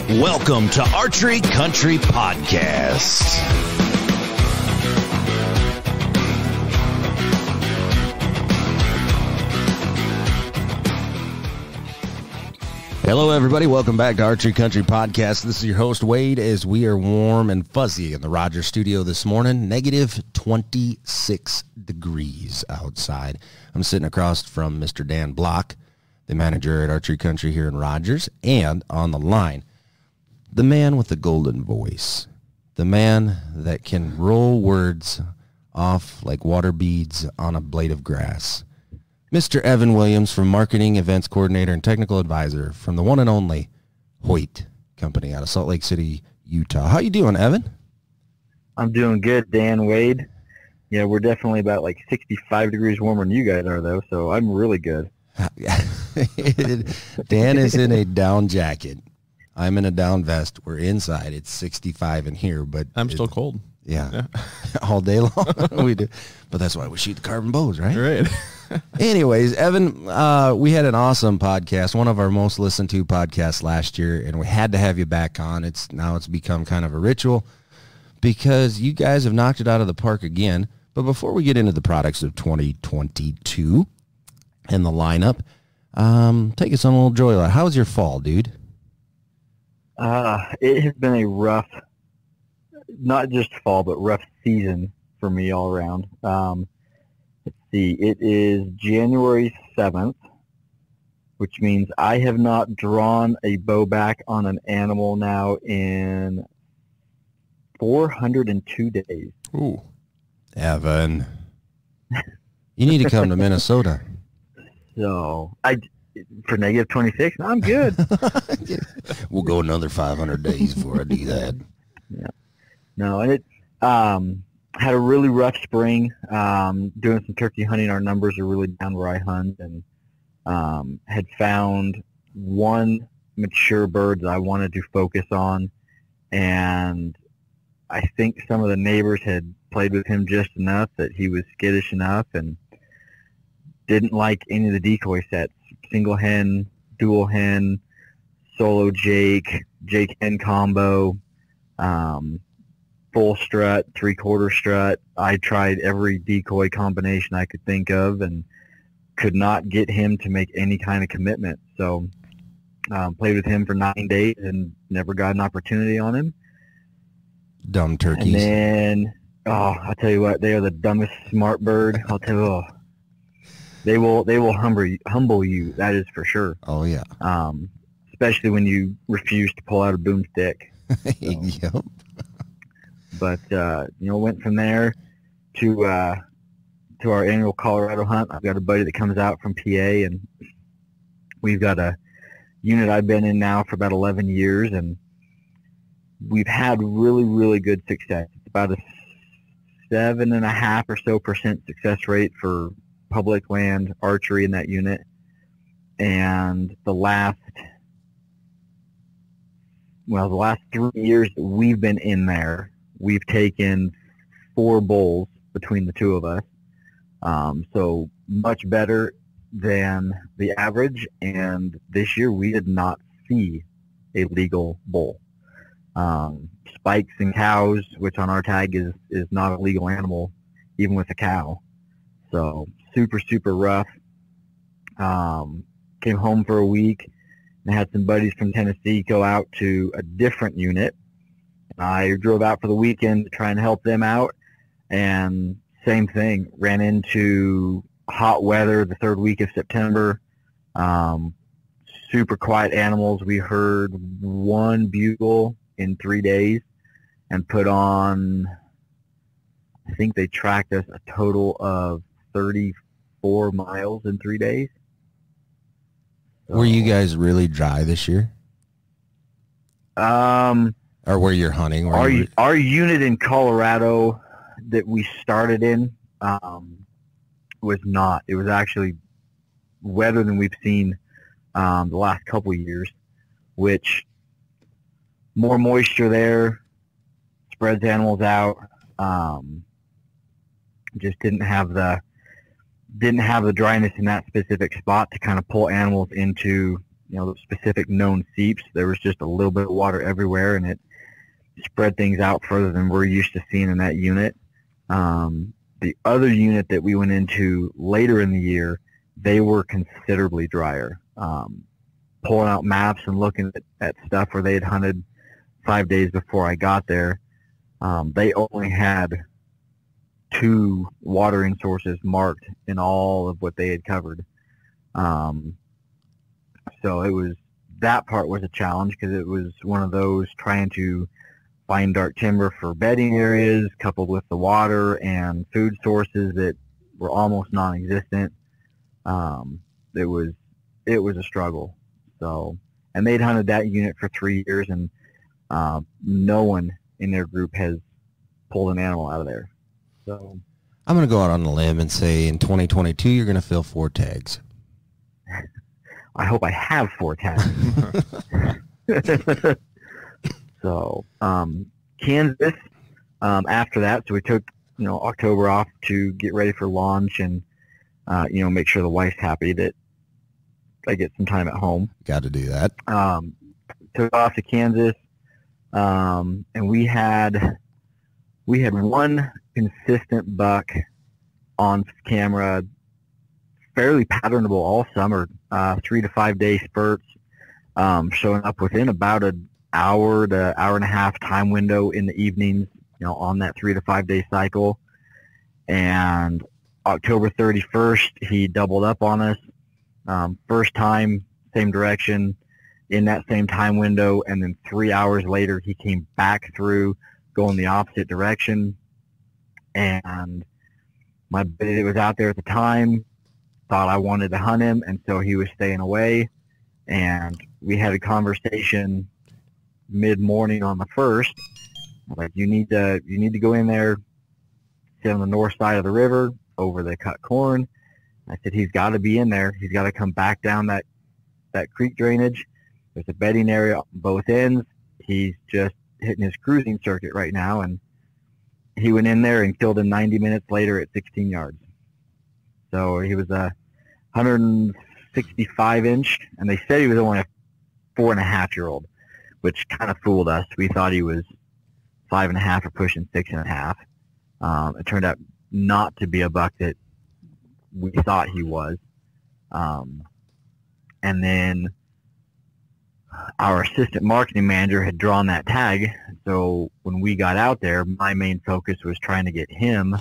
Welcome to Archery Country Podcast. Hello, everybody. Welcome back to Archery Country Podcast. This is your host, Wade, as we are warm and fuzzy in the Rogers studio this morning. Negative 26 degrees outside. I'm sitting across from Mr. Dan Block, the manager at Archery Country here in Rogers, and on the line, the man with the golden voice, the man that can roll words off like water beads on a blade of grass, Mr. Evan Williams, from Marketing, Events Coordinator, and Technical Advisor from the one and only Hoyt Company out of Salt Lake City, Utah. How you doing, Evan? I'm doing good, Dan, Wade. Yeah, we're definitely about like 65 degrees warmer than you guys are, though, so I'm really good. Dan is in a down jacket. I'm in a down vest. We're inside. It's 65 in here, but I'm still cold. Yeah. All day long we do. But that's why we shoot the carbon bows, right? Right. Anyways, Evan, we had an awesome podcast, one of our most listened to podcasts last year, and we had to have you back on. It's become kind of a ritual because you guys have knocked it out of the park again. But before we get into the products of 2022 and the lineup, take us on a little joyride. How was your fall, dude? It has been a rough, not just fall, but rough season for me all around. Let's see, it is January 7th, which means I have not drawn a bow back on an animal now in 402 days. Ooh. Evan, you need to come to Minnesota. So, for negative 26, I'm good. We'll go another 500 days before I do that. Yeah. No, and it had a really rough spring. Doing some turkey hunting, our numbers are really down where I hunt, and had found one mature bird that I wanted to focus on, and I think some of the neighbors had played with him just enough that he was skittish enough and didn't like any of the decoy sets. Single hen, dual hen, solo Jake hen combo, full strut, three-quarter strut. I tried every decoy combination I could think of and could not get him to make any kind of commitment. So played with him for 9 days and never got an opportunity on him. Dumb turkeys. And then, I'll tell you what, they are the dumbest smart bird. I'll tell you, they will humble you. That is for sure. Oh yeah. Especially when you refuse to pull out a boomstick. So, yep. But went from there to our annual Colorado hunt. I've got a buddy that comes out from PA, and we've got a unit I've been in now for about 11 years, and we've had really, really good success. It's about a 7.5% or so success rate for public land archery in that unit. And the last 3 years that we've been in there, we've taken 4 bulls between the two of us. So much better than the average. And this year we did not see a legal bull. Spikes and cows, which on our tag is not a legal animal, even with a cow. So super, super rough. Came home for a week and had some buddies from Tennessee go out to a different unit. I drove out for the weekend to try and help them out, and same thing. Ran into hot weather the third week of September. Super quiet animals. We heard one bugle in 3 days and put on, I think they tracked us a total of 34 miles in 3 days. So, were you guys really dry this year? Or where you're hunting? Our unit in Colorado that we started in was not. It was actually wetter than we've seen the last couple of years, which more moisture there, spreads animals out. Just didn't have the dryness in that specific spot to kind of pull animals into the specific known seeps. There was just a little bit of water everywhere, and it spread things out further than we're used to seeing in that unit. The other unit that we went into later in the year, they were considerably drier. Pulling out maps and looking at stuff where they had hunted 5 days before I got there, they only had 2 watering sources marked in all of what they had covered. So that part was a challenge, because it was one of those trying to find dark timber for bedding areas, coupled with the water and food sources that were almost non-existent. It was a struggle. So, and they'd hunted that unit for 3 years, and no one in their group has pulled an animal out of there. So I'm going to go out on a limb and say in 2022 you're going to fill 4 tags. I hope I have 4 tags. So, Kansas, after that, so we took, October off to get ready for launch and, make sure the wife's happy that I get some time at home. Got to do that. Took off to Kansas, and we had one consistent buck on camera, fairly patternable all summer, 3 to 5 day spurts, showing up within about an hour to hour and a half time window in the evenings, on that 3 to 5 day cycle. And October 31st, he doubled up on us. First time, same direction, in that same time window, and then 3 hours later, he came back through, going the opposite direction. And my buddy that was out there at the time thought I wanted to hunt him, and so he was staying away. And we had a conversation mid-morning on the 1st. Like, you need to go in there, sit on the north side of the river over the cut corn. I said, he's got to be in there. He's got to come back down that creek drainage. There's a bedding area on both ends. He's just hitting his cruising circuit right now, and he went in there and killed him 90 minutes later at 16 yards. So he was a 165-inch, and they said he was only a 4.5-year-old, which kind of fooled us. We thought he was 5.5 or pushing 6.5. It turned out not to be a buck that we thought he was. And then our assistant marketing manager had drawn that tag. So when we got out there, my main focus was trying to get him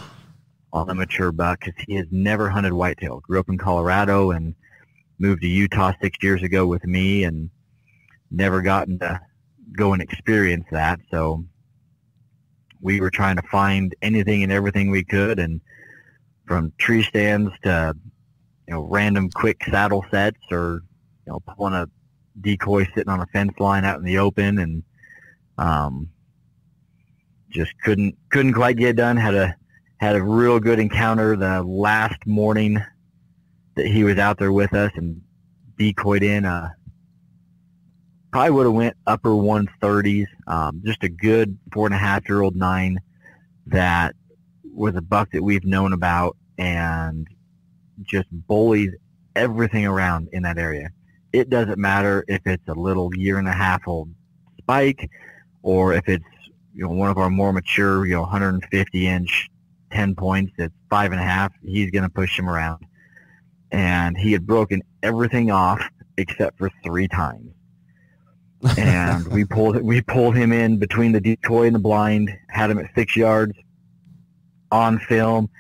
on a mature buck, because he has never hunted whitetail. Grew up in Colorado and moved to Utah 6 years ago with me, and never gotten to go and experience that. So we were trying to find anything and everything we could, and from tree stands to random quick saddle sets, or pulling a decoy sitting on a fence line out in the open, and just couldn't quite get it done. Had a real good encounter the last morning that he was out there with us, and decoyed in probably would have went upper 130s, just a good 4.5-year-old 9 that was a buck that we've known about, and just bullies everything around in that area. It doesn't matter if it's a little 1.5-year-old spike, or if it's one of our more mature 150-inch 10 points that's 5.5. He's going to push him around. And he had broken everything off except for 3 times. And we pulled him in between the decoy and the blind, had him at 6 yards on film.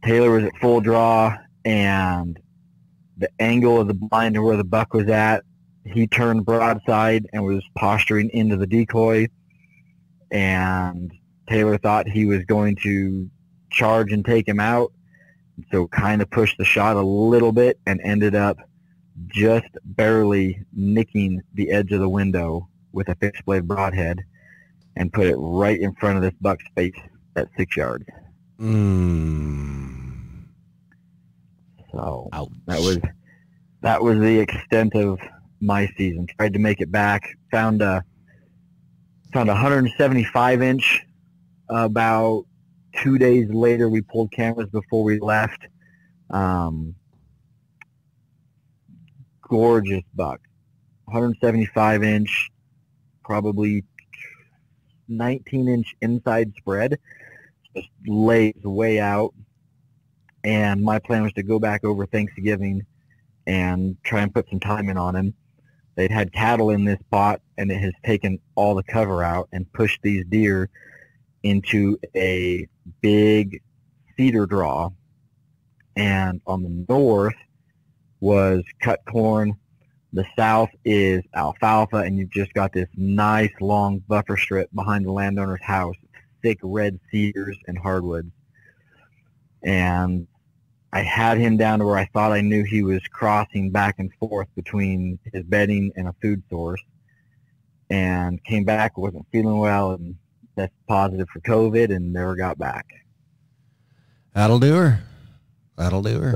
Taylor was at full draw, and the angle of the blind to where the buck was at, he turned broadside and was posturing into the decoy, and Taylor thought he was going to charge and take him out, so kind of pushed the shot a little bit and ended up just barely nicking the edge of the window with a fixed blade broadhead, and put it right in front of this buck's face at 6 yards. So ouch. that was the extent of my season. Tried to make it back. Found a 175-inch about 2 days later. We pulled cameras before we left. Gorgeous buck. 175-inch, probably 19-inch inside spread, just lays way out. And my plan was to go back over Thanksgiving and try and put some time in on him. They'd had cattle in this spot, and it has taken all the cover out and pushed these deer into a big cedar draw. And on the north was cut corn. The south is alfalfa, and you've just got this nice long buffer strip behind the landowner's house, thick red cedars and hardwoods. And I had him down to where I thought I knew he was crossing back and forth between his bedding and a food source, and came back, wasn't feeling well, and tested positive for COVID, and never got back. That'll do her. That'll do her.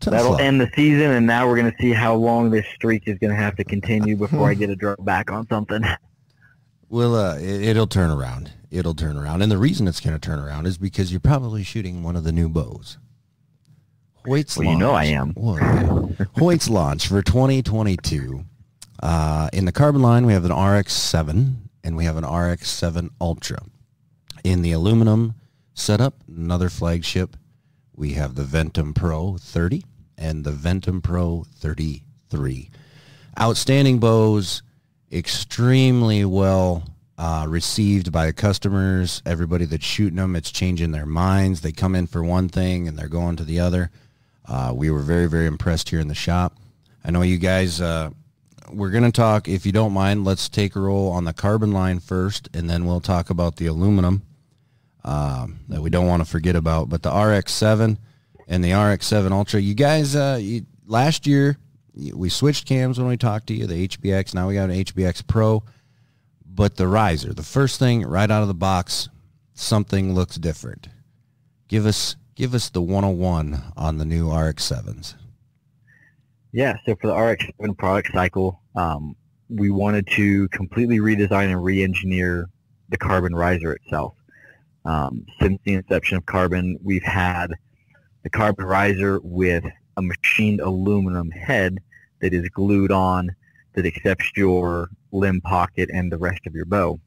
So that'll end the season, and now we're going to see how long this streak is going to have to continue before I get a draw back on something. Well, it'll turn around. It'll turn around. And the reason it's going to turn around is because you're probably shooting one of the new bows. Hoyt's launch. You know I am. Hoyt's launch for 2022. In the carbon line, we have an RX-7 and we have an RX-7 Ultra. In the aluminum setup, another flagship, we have the Ventum Pro 30 and the Ventum Pro 33. Outstanding bows, extremely well received by the customers. Everybody that's shooting them, it's changing their minds. They come in for one thing and they're going to the other. We were very, very impressed here in the shop. I know you guys, we're going to talk, if you don't mind, let's take a roll on the carbon line first, and then we'll talk about the aluminum that we don't want to forget about. But the RX-7 and the RX-7 Ultra, you guys, last year, we switched cams when we talked to you, the HBX. Now we got an HBX Pro. But the riser, the first thing right out of the box, something looks different. Give us the 101 on the new RX-7s. Yeah, so for the RX-7 product cycle, we wanted to completely redesign and re-engineer the carbon riser itself. Since the inception of carbon, we've had the carbon riser with a machined aluminum head that is glued on, that accepts your limb pocket and the rest of your bow.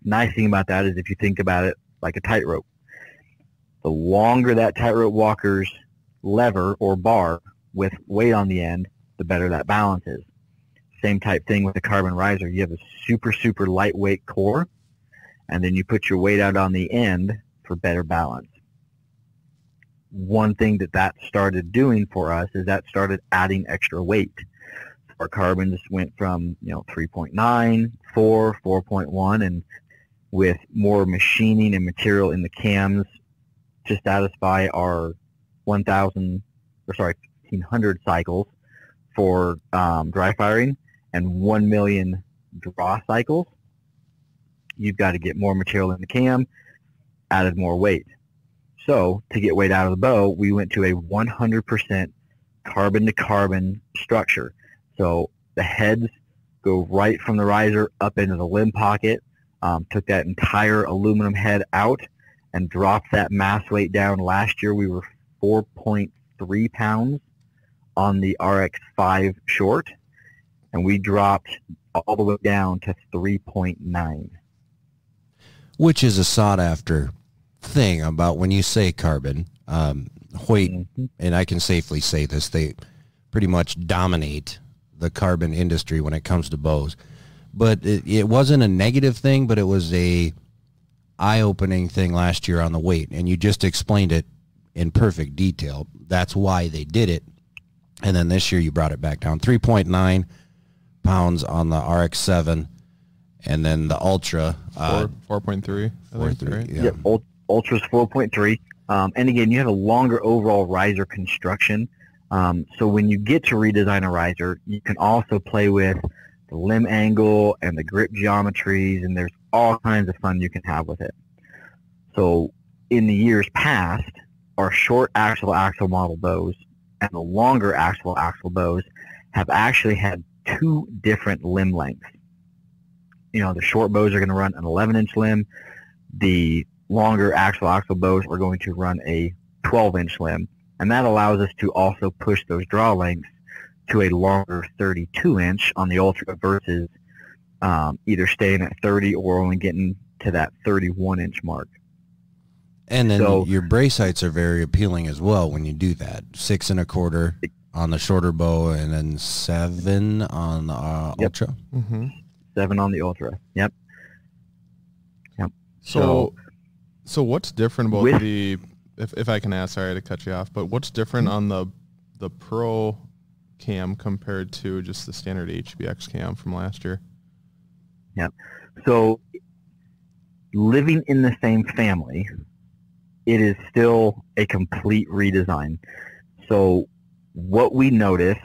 Nice thing about that is if you think about it like a tightrope, the longer that tightrope walker's lever or bar with weight on the end, the better that balance is. Same type thing with the carbon riser. You have a super, super lightweight core, and then you put your weight out on the end for better balance. One thing that started doing for us is that started adding extra weight. Our carbons went from 3.9, 4, 4.1, and with more machining and material in the cams to satisfy our 1,500 cycles for dry firing and 1 million draw cycles, you've got to get more material in the cam, added more weight. So to get weight out of the bow, we went to a 100% carbon-to-carbon structure. So the heads go right from the riser up into the limb pocket, took that entire aluminum head out and dropped that mass weight down. Last year we were 4.3 pounds on the RX-5 short, and we dropped all the way down to 3.9. Which is a sought-after thing about when you say carbon. Hoyt, and I can safely say this, they pretty much dominate the carbon industry when it comes to bows. But it wasn't a negative thing, but it was a eye-opening thing last year on the weight, and you just explained it in perfect detail. That's why they did it. And then this year you brought it back down 3.9 pounds on the RX-7, and then the Ultra 4.3. 4.3, right? yeah. Yep, Ultra's 4.3. And again, you have a longer overall riser construction. So when you get to redesign a riser, you can also play with the limb angle and the grip geometries, and there's all kinds of fun you can have with it. So in the years past, our short axle model bows and the longer axle bows have actually had two different limb lengths. The short bows are going to run an 11-inch limb. The longer axle bows are going to run a 12-inch limb. And that allows us to also push those draw lengths to a longer 32-inch on the Ultra versus either staying at 30 or only getting to that 31-inch mark. And then your brace heights are very appealing as well when you do that. 6 1/4 on the shorter bow, and then 7 on the Ultra. Mm-hmm. 7 on the Ultra. Yep. So what's different about if I can ask, sorry to cut you off, but what's different on the Pro Cam compared to just the standard Hbx Cam from last year? Yep. So living in the same family, it is still a complete redesign. So what we noticed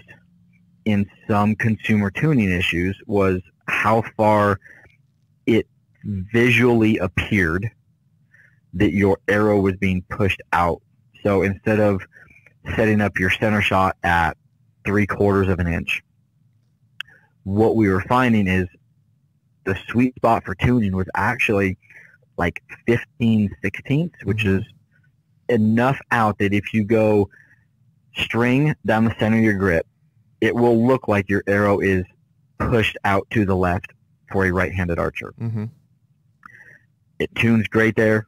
in some consumer tuning issues was how far it visually appeared that your arrow was being pushed out. So instead of setting up your center shot at 3/4 of an inch, what we were finding is the sweet spot for tuning was actually like 15/16, which is enough out that if you go string down the center of your grip, it will look like your arrow is pushed out to the left for a right-handed archer. Mm-hmm. It tunes great there.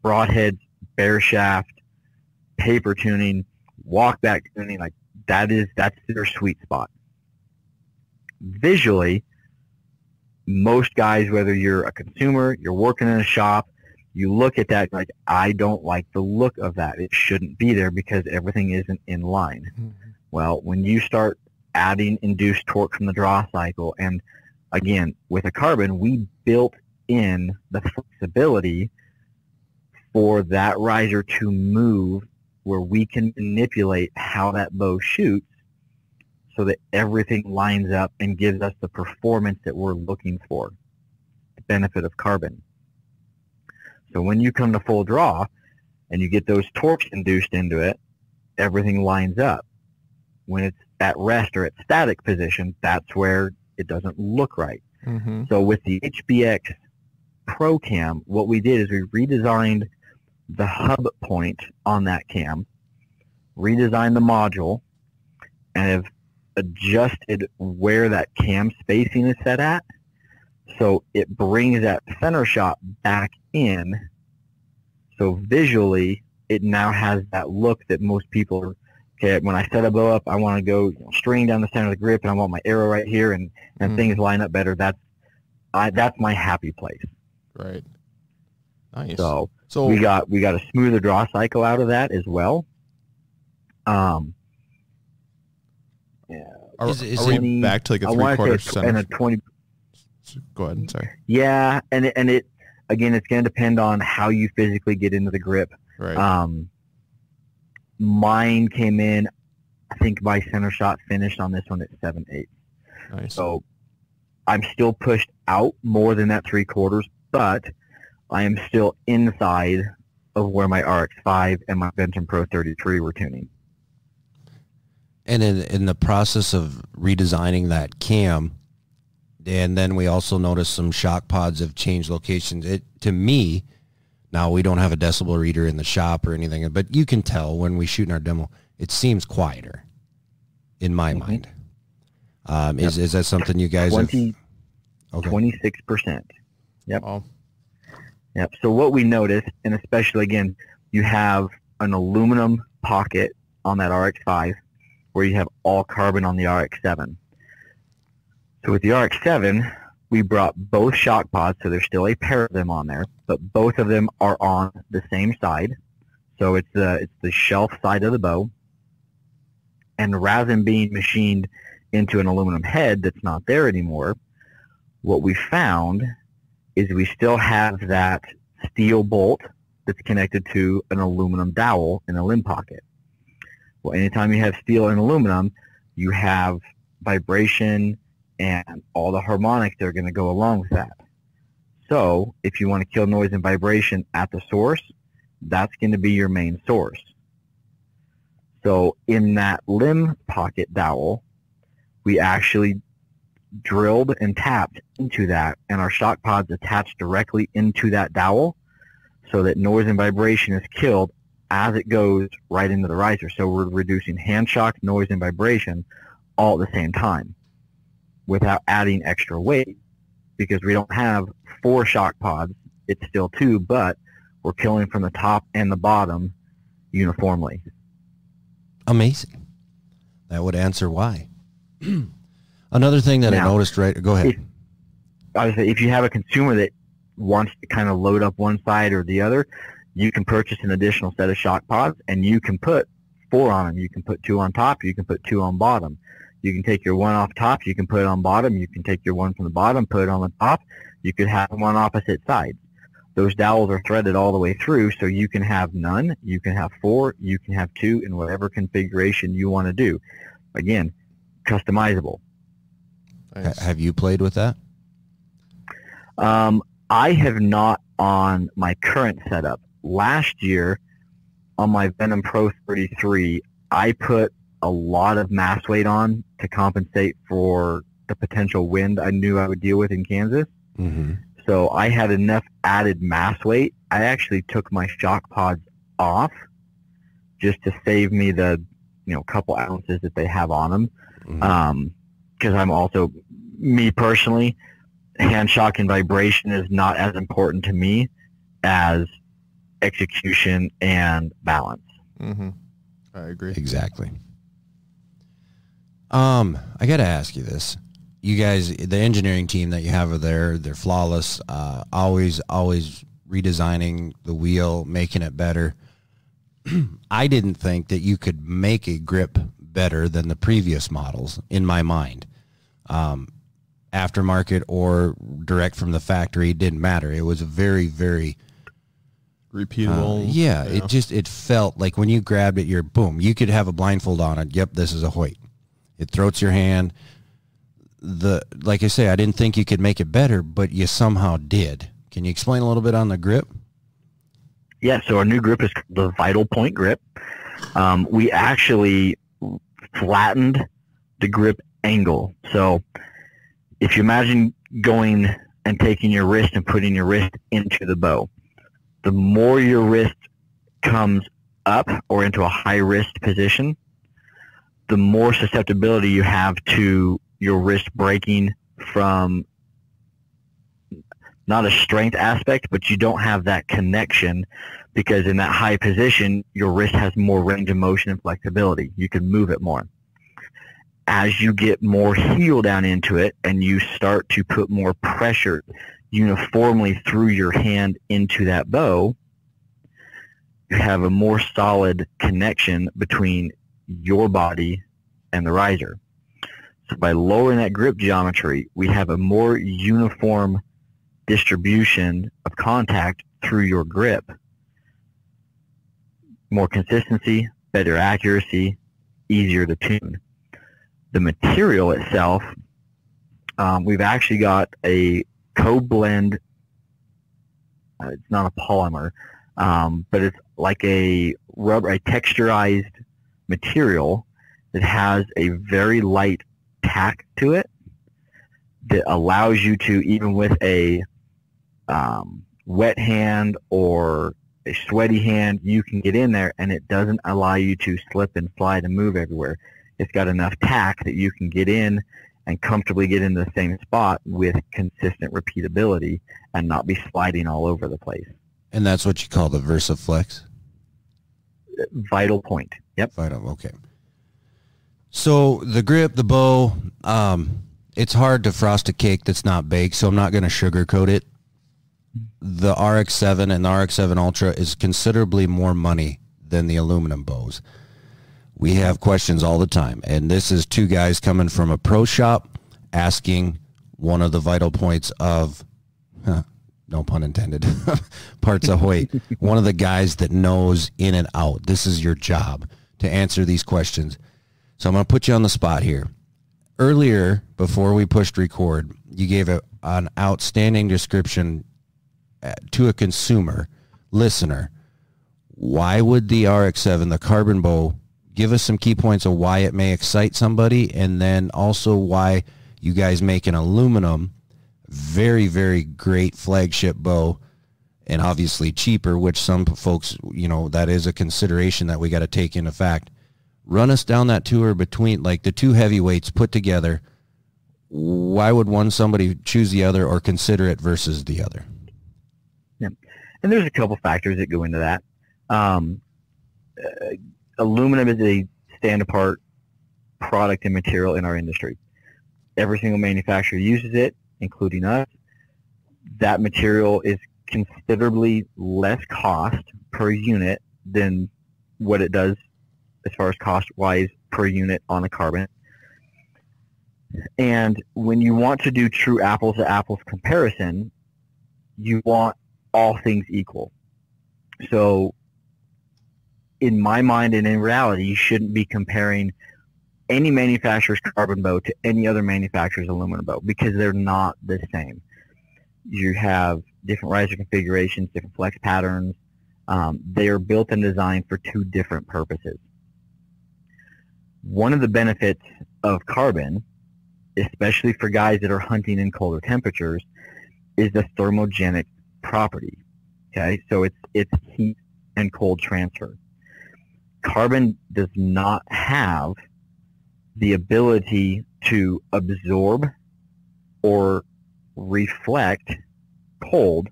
Broadheads, bare shaft, paper tuning, walk back tuning, like that's their sweet spot. Visually, most guys, whether you're a consumer, you're working in a shop, you look at that like, I don't like the look of that. It shouldn't be there because everything isn't in line. Mm-hmm. Well, when you start adding induced torque from the draw cycle, and again, with a carbon, we built in the flexibility for that riser to move where we can manipulate how that bow shoots so that everything lines up and gives us the performance that we're looking for, the benefit of carbon. So when you come to full draw and you get those torques induced into it, everything lines up. When it's at rest or at static position, that's where it doesn't look right. Mm-hmm. So with the Hbx Pro Cam, what we did is we redesigned the hub point on that cam, redesigned the module, and have adjusted where that cam spacing is set at, so it brings that center shot back in. So visually, it now has that look that most people are, okay, when I set a bow up, I want to go string down the center of the grip, and I want my arrow right here, and things line up better. That's my happy place. Right. Nice. So we got a smoother draw cycle out of that as well. Are we back to like a 3/4 center? And a 20. Go ahead. Sorry. Yeah, and it again, it's going to depend on how you physically get into the grip. Right. Mine came in, I think my center shot finished on this one at 7/8. Nice. So I'm still pushed out more than that 3/4, but I am still inside of where my RX5 and my Ventum Pro 33 were tuning. And in the process of redesigning that cam, and then we also noticed some shock pods have changed locations. To me, now we don't have a decibel reader in the shop or anything, but you can tell when we shoot in our demo, it seems quieter in my mind. Is that something you guys 26%. Yep. Oh. Yep. So what we noticed, and especially again, you have an aluminum pocket on that RX5 where you have all carbon on the RX7. So with the RX7, we brought both shock pods, so there's still a pair of them on there, but both of them are on the same side. So it's the shelf side of the bow. And rather than being machined into an aluminum head that's not there anymore, what we found is we still have that steel bolt that's connected to an aluminum dowel in a limb pocket. Well, anytime you have steel and aluminum, you have vibration and all the harmonics that are going to go along with that. So if you want to kill noise and vibration at the source, that's going to be your main source. So in that limb pocket dowel, we actually drilled and tapped into that, and our shock pods attached directly into that dowel so that noise and vibration is killed as it goes right into the riser. So we're reducing hand shock, noise, and vibration all at the same time without adding extra weight, because we don't have 4 shock pods. It's still 2, but we're killing from the top and the bottom uniformly. Amazing. That would answer why. Another thing that I noticed, right? Go ahead. I would say if you have a consumer that wants to kind of load up one side or the other, you can purchase an additional set of shock pods, and you can put 4 on them. You can put 2 on top. You can put 2 on bottom. You can take your one off top. You can put it on bottom. You can take your one from the bottom, put it on the top. You could have them on opposite sides. Those dowels are threaded all the way through, so you can have none, you can have 4, you can have 2 in whatever configuration you want to do. Again, customizable. Nice. Have you played with that? I have not on my current setup. Last year, on my Venom Pro 33, I put a lot of mass weight on to compensate for the potential wind I knew I would deal with in Kansas. Mm-hmm. So I had enough added mass weight. I actually took my shock pods off just to save me the, couple ounces that they have on them. Mm-hmm. Because I'm also, me personally, hand shock and vibration is not as important to me as execution and balance. Mm-hmm. I agree. Exactly. I got to ask you this. You guys, the engineering team that you have over there, they're flawless, always redesigning the wheel, making it better. I didn't think that you could make a grip better than the previous models, in my mind. Aftermarket or direct from the factory, it didn't matter. It was a very, very repeatable. It felt like when you grabbed it, boom, you could have a blindfold on it. Yep, this is a Hoyt. It throats your hand. Like I say, I didn't think you could make it better, but you somehow did. Can you explain a little bit on the grip? Yeah, so our new grip is the Vital Point grip. We actually flattened the grip angle. So if you imagine going and taking your wrist and putting your wrist into the bow, the more your wrist comes up or into a high wrist position, the more susceptibility you have to your wrist breaking from not a strength aspect, but you don't have that connection, because in that high position, your wrist has more range of motion and flexibility. You can move it more. As you get more heel down into it and you start to put more pressure uniformly through your hand into that bow, you have a more solid connection between your body and the riser. So by lowering that grip geometry, we have a more uniform distribution of contact through your grip. More consistency, better accuracy, easier to tune. The material itself, we've actually got a co-blend, it's not a polymer, but it's like a texturized material that has a very light tack to it that allows you to, even with a wet hand or a sweaty hand, you can get in there and it doesn't allow you to slip and slide and move everywhere. It's got enough tack that you can get in and comfortably get into the same spot with consistent repeatability and not be sliding all over the place. And that's what you call the VersaFlex? Vital Point. Yep. Vital, okay. So the grip, the bow, it's hard to frost a cake that's not baked, so I'm not going to sugarcoat it. The RX-7 and the RX-7 Ultra is considerably more money than the aluminum bows. We have questions all the time, and this is 2 guys coming from a pro shop asking one of the vital points of, no pun intended, parts of Hoyt, one of the guys that knows in and out. This is your job to answer these questions. So I'm going to put you on the spot here. Earlier, before we pushed record, you gave an outstanding description to a consumer, listener. Why would the RX-7, the carbon bow, give us some key points of why it may excite somebody, and then also why you guys make an aluminum, very, very great flagship bow, and obviously cheaper, which some folks, that is a consideration that we got to take into fact. Run us down that tour between, like, the two heavyweights put together. Why would somebody choose the other or consider it versus the other? Yeah. And there's a couple factors that go into that. Aluminum is a stand-apart product and material in our industry. Every single manufacturer uses it, including us. That material is considerably less cost per unit than what it does as far as cost-wise per unit on a carbon. And when you want to do true apples-to-apples comparison, you want all things equal. So in my mind and in reality, you shouldn't be comparing any manufacturer's carbon bow to any other manufacturer's aluminum bow because they're not the same. You have different riser configurations, different flex patterns. They are built and designed for two different purposes. One of the benefits of carbon, especially for guys that are hunting in colder temperatures, is the thermogenic property. Okay, so it's heat and cold transfer. Carbon does not have the ability to absorb or reflect cold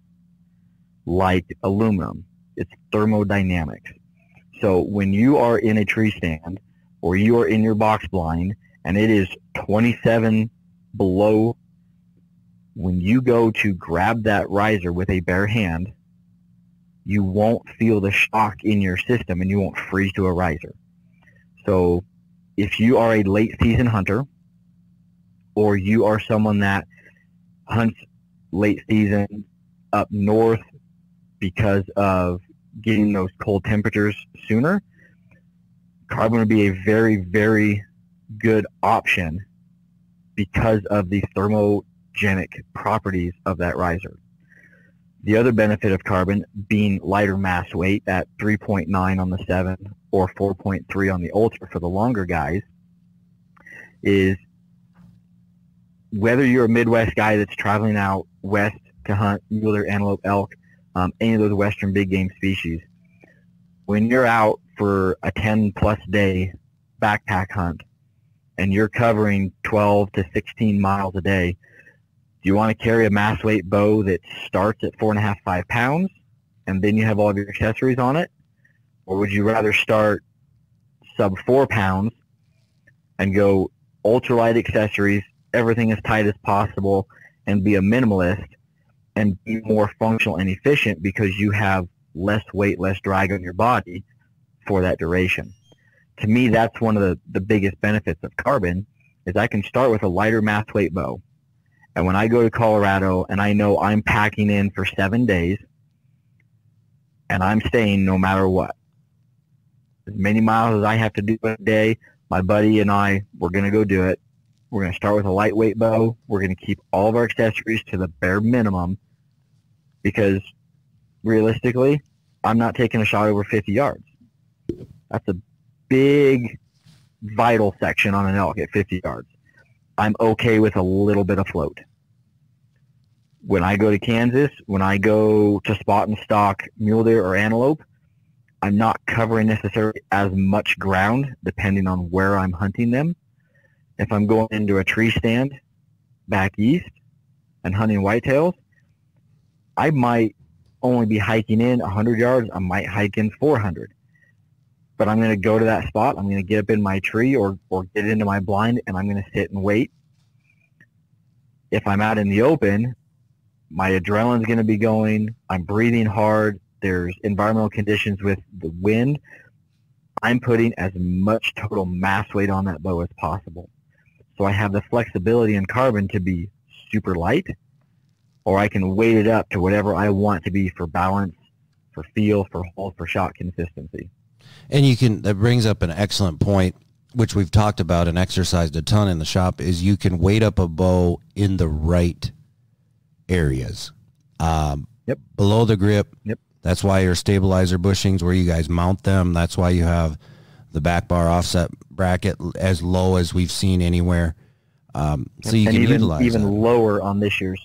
like aluminum. It's thermodynamics. So when you are in a tree stand or you are in your box blind and it is 27 below, when you go to grab that riser with a bare hand, you won't feel the shock in your system and you won't freeze to a riser. So if you are a late season hunter or you are someone that hunts late season up north because of getting those cold temperatures sooner, carbon would be a very, very good option because of the thermogenic properties of that riser. The other benefit of carbon, being lighter mass weight at 3.9 on the 7 or 4.3 on the Ultra for the longer guys, is whether you're a Midwest guy that's traveling out west to hunt mule deer, antelope, elk, any of those western big game species, when you're out for a 10-plus day backpack hunt and you're covering 12 to 16 miles a day, do you want to carry a mass weight bow that starts at 4.5, 5 pounds, and then you have all of your accessories on it? Or would you rather start sub 4 pounds and go ultralight accessories, everything as tight as possible, and be a minimalist and be more functional and efficient because you have less weight, less drag on your body for that duration? To me, that's one of the biggest benefits of carbon, is I can start with a lighter mass weight bow. And when I go to Colorado and I know I'm packing in for 7 days and I'm staying no matter what, as many miles as I have to do a day, my buddy and I, we're going to go do it. We're going to start with a lightweight bow. We're going to keep all of our accessories to the bare minimum because realistically, I'm not taking a shot over 50 yards. That's a big vital section on an elk at 50 yards. I'm okay with a little bit of float. When I go to Kansas, when I go to spot and stalk mule deer or antelope, I'm not covering necessarily as much ground depending on where I'm hunting them. If I'm going into a tree stand back east and hunting whitetails, I might only be hiking in 100 yards. I might hike in 400. But I'm going to go to that spot. I'm going to get up in my tree or get into my blind, and I'm going to sit and wait. If I'm out in the open, my adrenaline's going to be going. I'm breathing hard. There's environmental conditions with the wind. I'm putting as much total mass weight on that bow as possible. So I have the flexibility in carbon to be super light, or I can weight it up to whatever I want to be for balance, for feel, for hold, for shot consistency. And that brings up an excellent point, which we've talked about and exercised a ton in the shop, is you can weight up a bow in the right areas. Yep. Below the grip. Yep. That's why your stabilizer bushings, where you guys mount them, that's why you have the back bar offset bracket as low as we've seen anywhere. So you can utilize even that. Lower on this year's.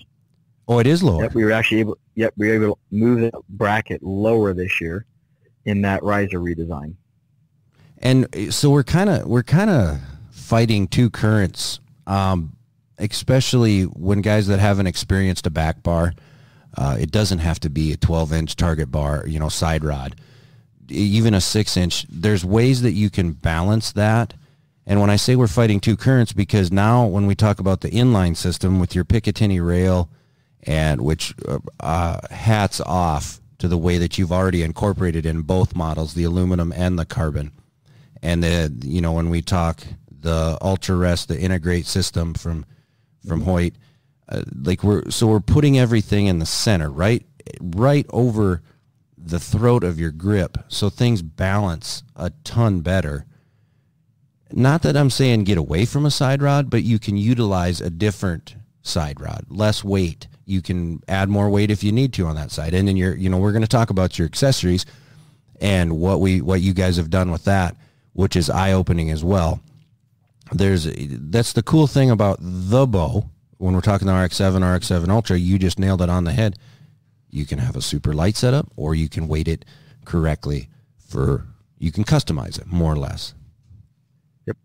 Oh, it is lower. Yep, we were able to move that bracket lower this year in that riser redesign. And so we're kind of fighting two currents, especially when guys that haven't experienced a back bar. It doesn't have to be a 12-inch target bar, side rod. Even a 6-inch, there's ways that you can balance that. And when I say we're fighting two currents, because now when we talk about the inline system with your Picatinny rail, and which hats off to the way that you've already incorporated in both models, the aluminum and the carbon. And when we talk the Ultra Rest, the Integrate system from Hoyt, we're putting everything in the center, right over the throat of your grip, so things balance a ton better. Not that I'm saying get away from a side rod, but you can utilize a different side rod, less weight. You can add more weight if you need to on that side. And then we're going to talk about your accessories and what you guys have done with that, which is eye-opening as well. That's the cool thing about the bow. When we're talking the RX-7, RX-7 Ultra, you just nailed it on the head. You can have a super light setup, or you can weight it correctly you can customize it more or less. Yep.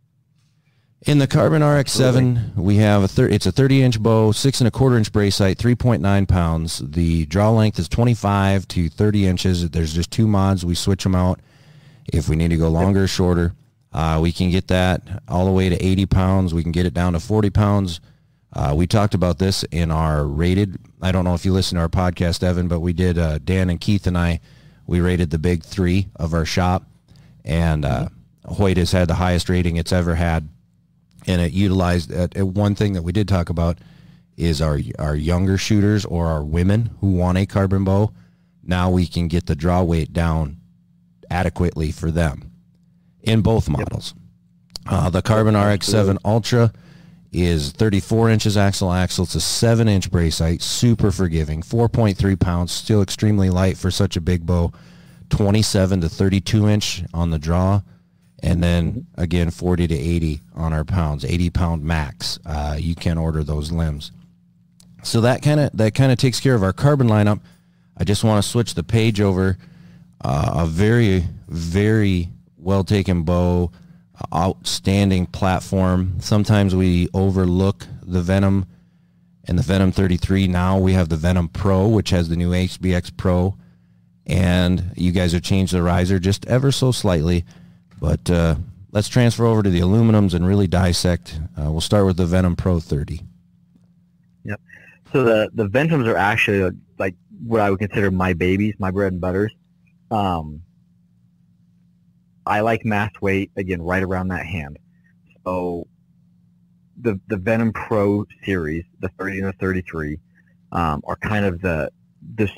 In the Carbon RX-7, we have it's a 30-inch bow, 6 1/4-inch brace height, 3.9 pounds. The draw length is 25 to 30 inches. There's just two mods. We switch them out if we need to go longer or shorter. We can get that all the way to 80 pounds. We can get it down to 40 pounds. We talked about this in our rated. I don't know if you listen to our podcast, Evan, but we did, Dan and Keith and I, we rated the big three of our shop. And Hoyt has had the highest rating it's ever had. And it utilized, one thing that we did talk about is our younger shooters or our women who want a carbon bow. Now we can get the draw weight down adequately for them in both models. The Carbon RX-7 Ultra is 34 inches axle. It's a 7-inch brace height, super forgiving, 4.3 pounds, still extremely light for such a big bow, 27 to 32 inch on the draw, and then again 40 to 80 on our pounds, 80 pound max. You can order those limbs. So that kind of takes care of our carbon lineup. I just want to switch the page over. A very, very well taken bow, outstanding platform. Sometimes we overlook the Venom and the Venom 33. Now we have the Venom Pro, which has the new Hbx Pro, and you guys have changed the riser just ever so slightly. But let's transfer over to the aluminums and really dissect. We'll start with the Venom Pro 30. Yep. So the Ventums are actually like what I would consider my babies, my bread and butters. I like mass weight, again, right around that hand. So the Venom Pro series, the 30 and the 33, are kind of the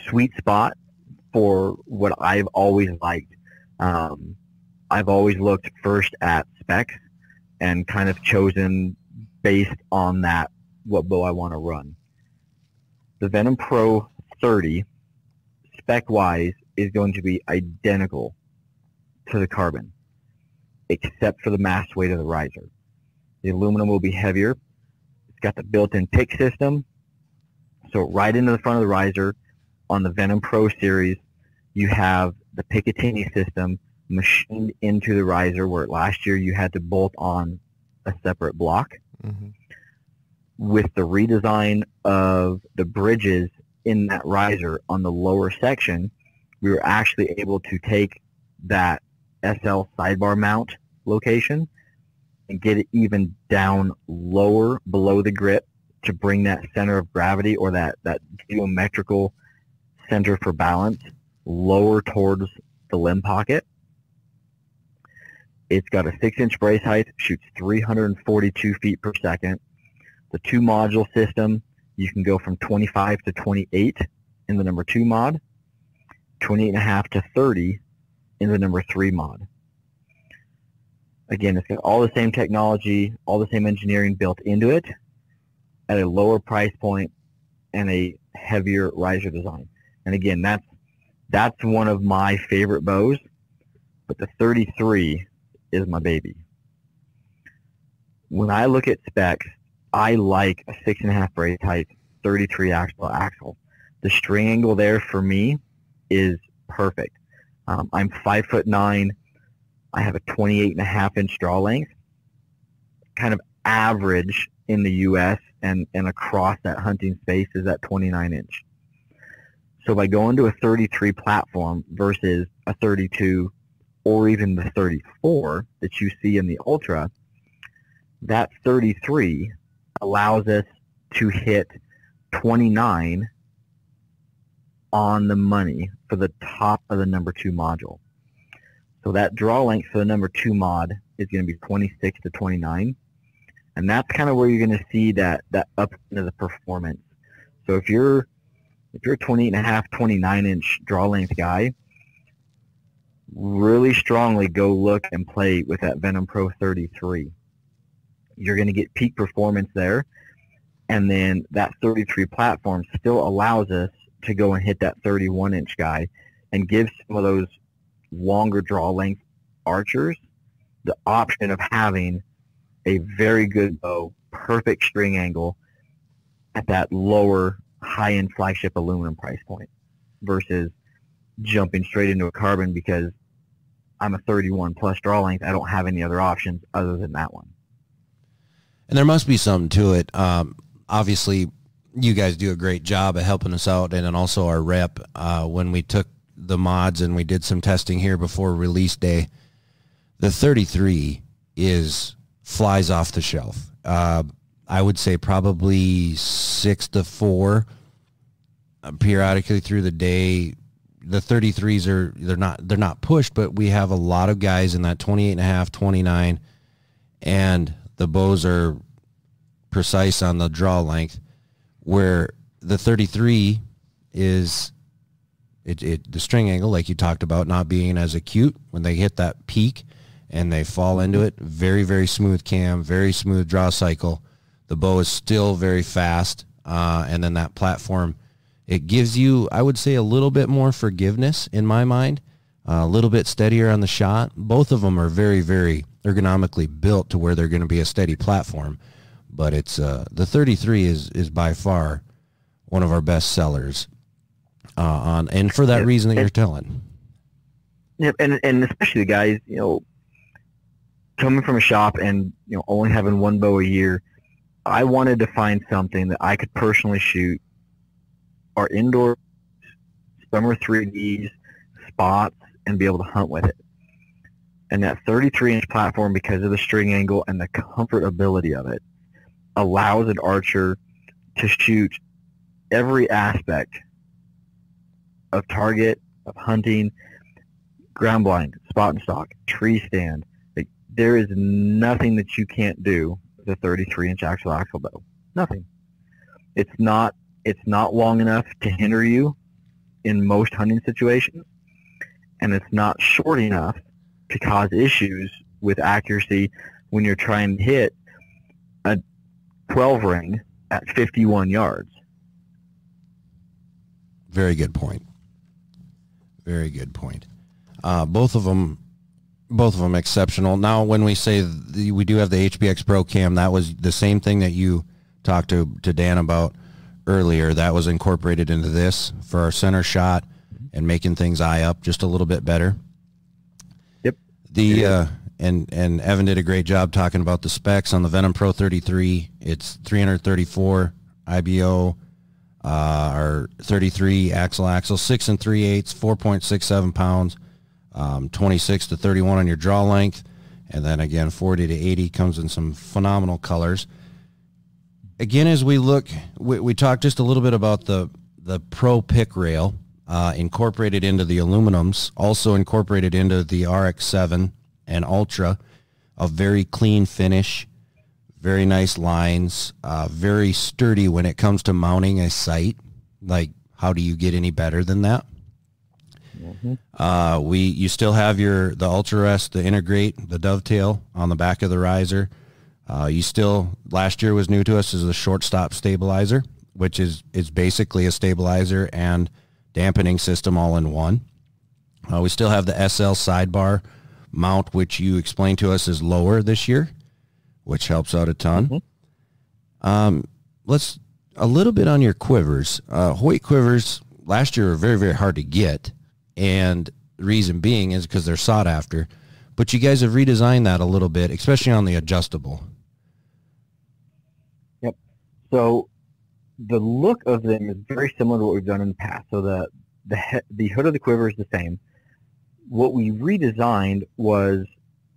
sweet spot for what I've always liked. I've always looked first at specs and kind of chosen based on that what bow I want to run. The Venom Pro 30, spec-wise, is going to be identical to the carbon, except for the mass weight of the riser. The aluminum will be heavier. It's got the built-in pick system. So right into the front of the riser, on the Venom Pro series, you have the Picatinny system machined into the riser, where last year you had to bolt on a separate block. Mm-hmm. With the redesign of the bridges in that riser on the lower section, we were actually able to take that SL sidebar mount location and get it even down lower below the grip to bring that center of gravity, or that geometrical center for balance, lower towards the limb pocket. It's got a 6-inch brace height, shoots 342 feet per second. The 2-module system, you can go from 25 to 28 in the number 2 mod, 28.5 to 30 in the number 3 mod. Again, it's got all the same technology, all the same engineering built into it at a lower price point and a heavier riser design. And again, that's one of my favorite bows, but the 33 is my baby. When I look at specs, I like a 6.5 brace height, 33 axle. The string angle there for me is perfect. I'm 5'9". I have a 28.5-inch draw length, kind of average in the U.S. and across that hunting space is that 29-inch. So by going to a 33 platform versus a 32 or even the 34 that you see in the Ultra, that 33 allows us to hit 29 on the money for the top of the number 2 module. So that draw length for the number 2 mod is going to be 26 to 29. And that's kind of where you're going to see that up into the performance. So if you're a 28.5, 29-inch draw length guy, really strongly go look and play with that Venom Pro 33. You're going to get peak performance there. And then that 33 platform still allows us to go and hit that 31-inch guy and give some of those longer draw length archers the option of having a very good bow, perfect string angle at that lower high-end flagship aluminum price point versus jumping straight into a carbon because I'm a 31 plus draw length. I don't have any other options other than that one. And there must be something to it. Obviously, you guys do a great job of helping us out, and then also our rep. When we took the mods and we did some testing here before release day, the 33 flies off the shelf. I would say probably 6 to 4 periodically through the day. The 33s they're not pushed, but we have a lot of guys in that 28.5, 29, and the bows are precise on the draw length, where the 33 is the string angle, like you talked about, not being as acute when they hit that peak and they fall into it. Very, very smooth cam, very smooth draw cycle. The bow is still very fast, and then that platform, it gives you, I would say, a little bit more forgiveness in my mind, a little bit steadier on the shot. Both of them are very, very ergonomically built to where they're going to be a steady platform. But it's the 33 is by far one of our best sellers, and for that reason that you're telling. Yep, and especially the guys, coming from a shop and only having one bow a year, I wanted to find something that I could personally shoot our indoor summer 3Ds, spots, and be able to hunt with it. And that 33-inch platform, because of the string angle and the comfortability of it, allows an archer to shoot every aspect of target, of hunting, ground blind, spot and stock, tree stand. Like, there is nothing that you can't do with a 33-inch axle bow. Nothing. It's not long enough to hinder you in most hunting situations, and it's not short enough to cause issues with accuracy when you're trying to hit a 12 ring at 51 yards. Very good point. Very good point. Both of them exceptional. Now, when we say we do have the Hbx Pro Cam, that was the same thing that you talked to Dan about earlier. That was incorporated into this for our center shot and making things eye up just a little bit better. Yep. And Evan did a great job talking about the specs on the Venom Pro 33. It's 334 IBO, our 33 axle, 6 3/8, 4.67 pounds, 26 to 31 on your draw length, and then again 40 to 80 comes in some phenomenal colors. Again, as we look, we talked just a little bit about the Pro pick rail, incorporated into the aluminums, also incorporated into the RX-7 and Ultra, a very clean finish, very nice lines, very sturdy when it comes to mounting a sight. Like, how do you get any better than that? Mm-hmm. You still have the Ultra Rest, the integrate, the dovetail on the back of the riser. You still, last year was new to us, is the short stop stabilizer, which is basically a stabilizer and dampening system all in one. We still have the SL sidebar mount, which you explained to us is lower this year, which helps out a ton. Mm-hmm. Let's a little bit on your quivers. Hoyt quivers last year were very, very hard to get, and the reason being is because they're sought after. but you guys have redesigned that a little bit, especially on the adjustable. Yep. So the look of them is very similar to what we've done in the past. So the hood of the quiver is the same. What we redesigned was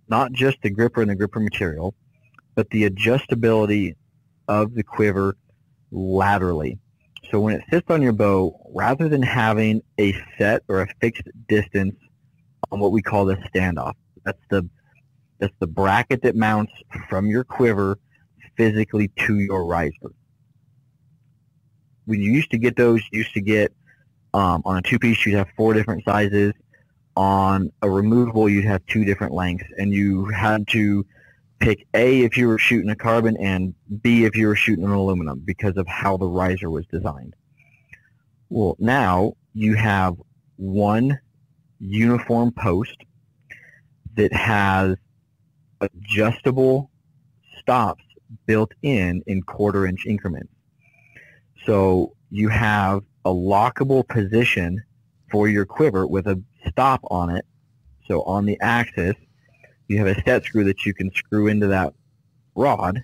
not just the gripper and the gripper material, but the adjustability of the quiver laterally. So when it sits on your bow, rather than having a set or a fixed distance on what we call the standoff, that's the bracket that mounts from your quiver physically to your riser. When you used to get those, you used to get on a two-piece, you'd have 4 different sizes. On a removable, you'd have 2 different lengths, and you had to pick A if you were shooting a carbon and B if you were shooting an aluminum because of how the riser was designed. Well, now you have one uniform post that has adjustable stops built in 1/4-inch increments. So you have a lockable position for your quiver with a stop on it. So on the axis, you have a set screw that you can screw into that rod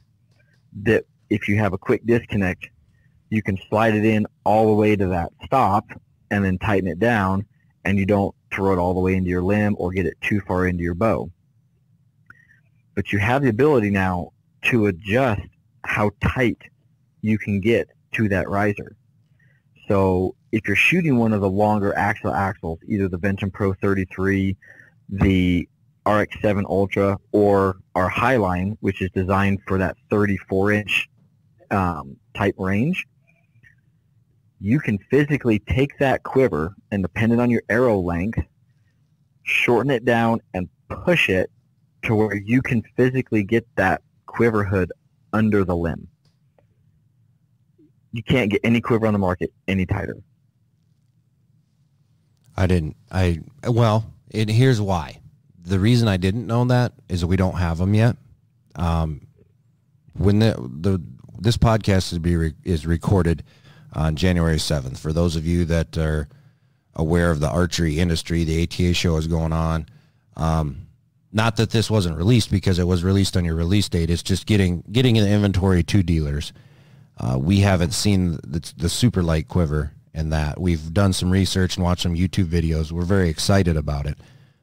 that if you have a quick disconnect, you can slide it in all the way to that stop and then tighten it down, and you don't throw it all the way into your limb or get it too far into your bow. But you have the ability now to adjust how tight you can get to that riser. So if you're shooting one of the longer axles, either the Ventum Pro 33, the RX7 Ultra, or our Highline, which is designed for that 34-inch type range, you can physically take that quiver and, depending on your arrow length, shorten it down and push it to where you can physically get that quiver hood under the limb. You can't get any quiver on the market any tighter. Well, here's why. The reason I didn't know that is we don't have them yet. When this podcast is recorded on January 7th. For those of you that are aware of the archery industry, the ATA show is going on. Not that this wasn't released, because it was released on your release date. It's just getting the inventory to dealers. We haven't seen the super light quiver in that. We've done some research and watched some YouTube videos. We're very excited about it,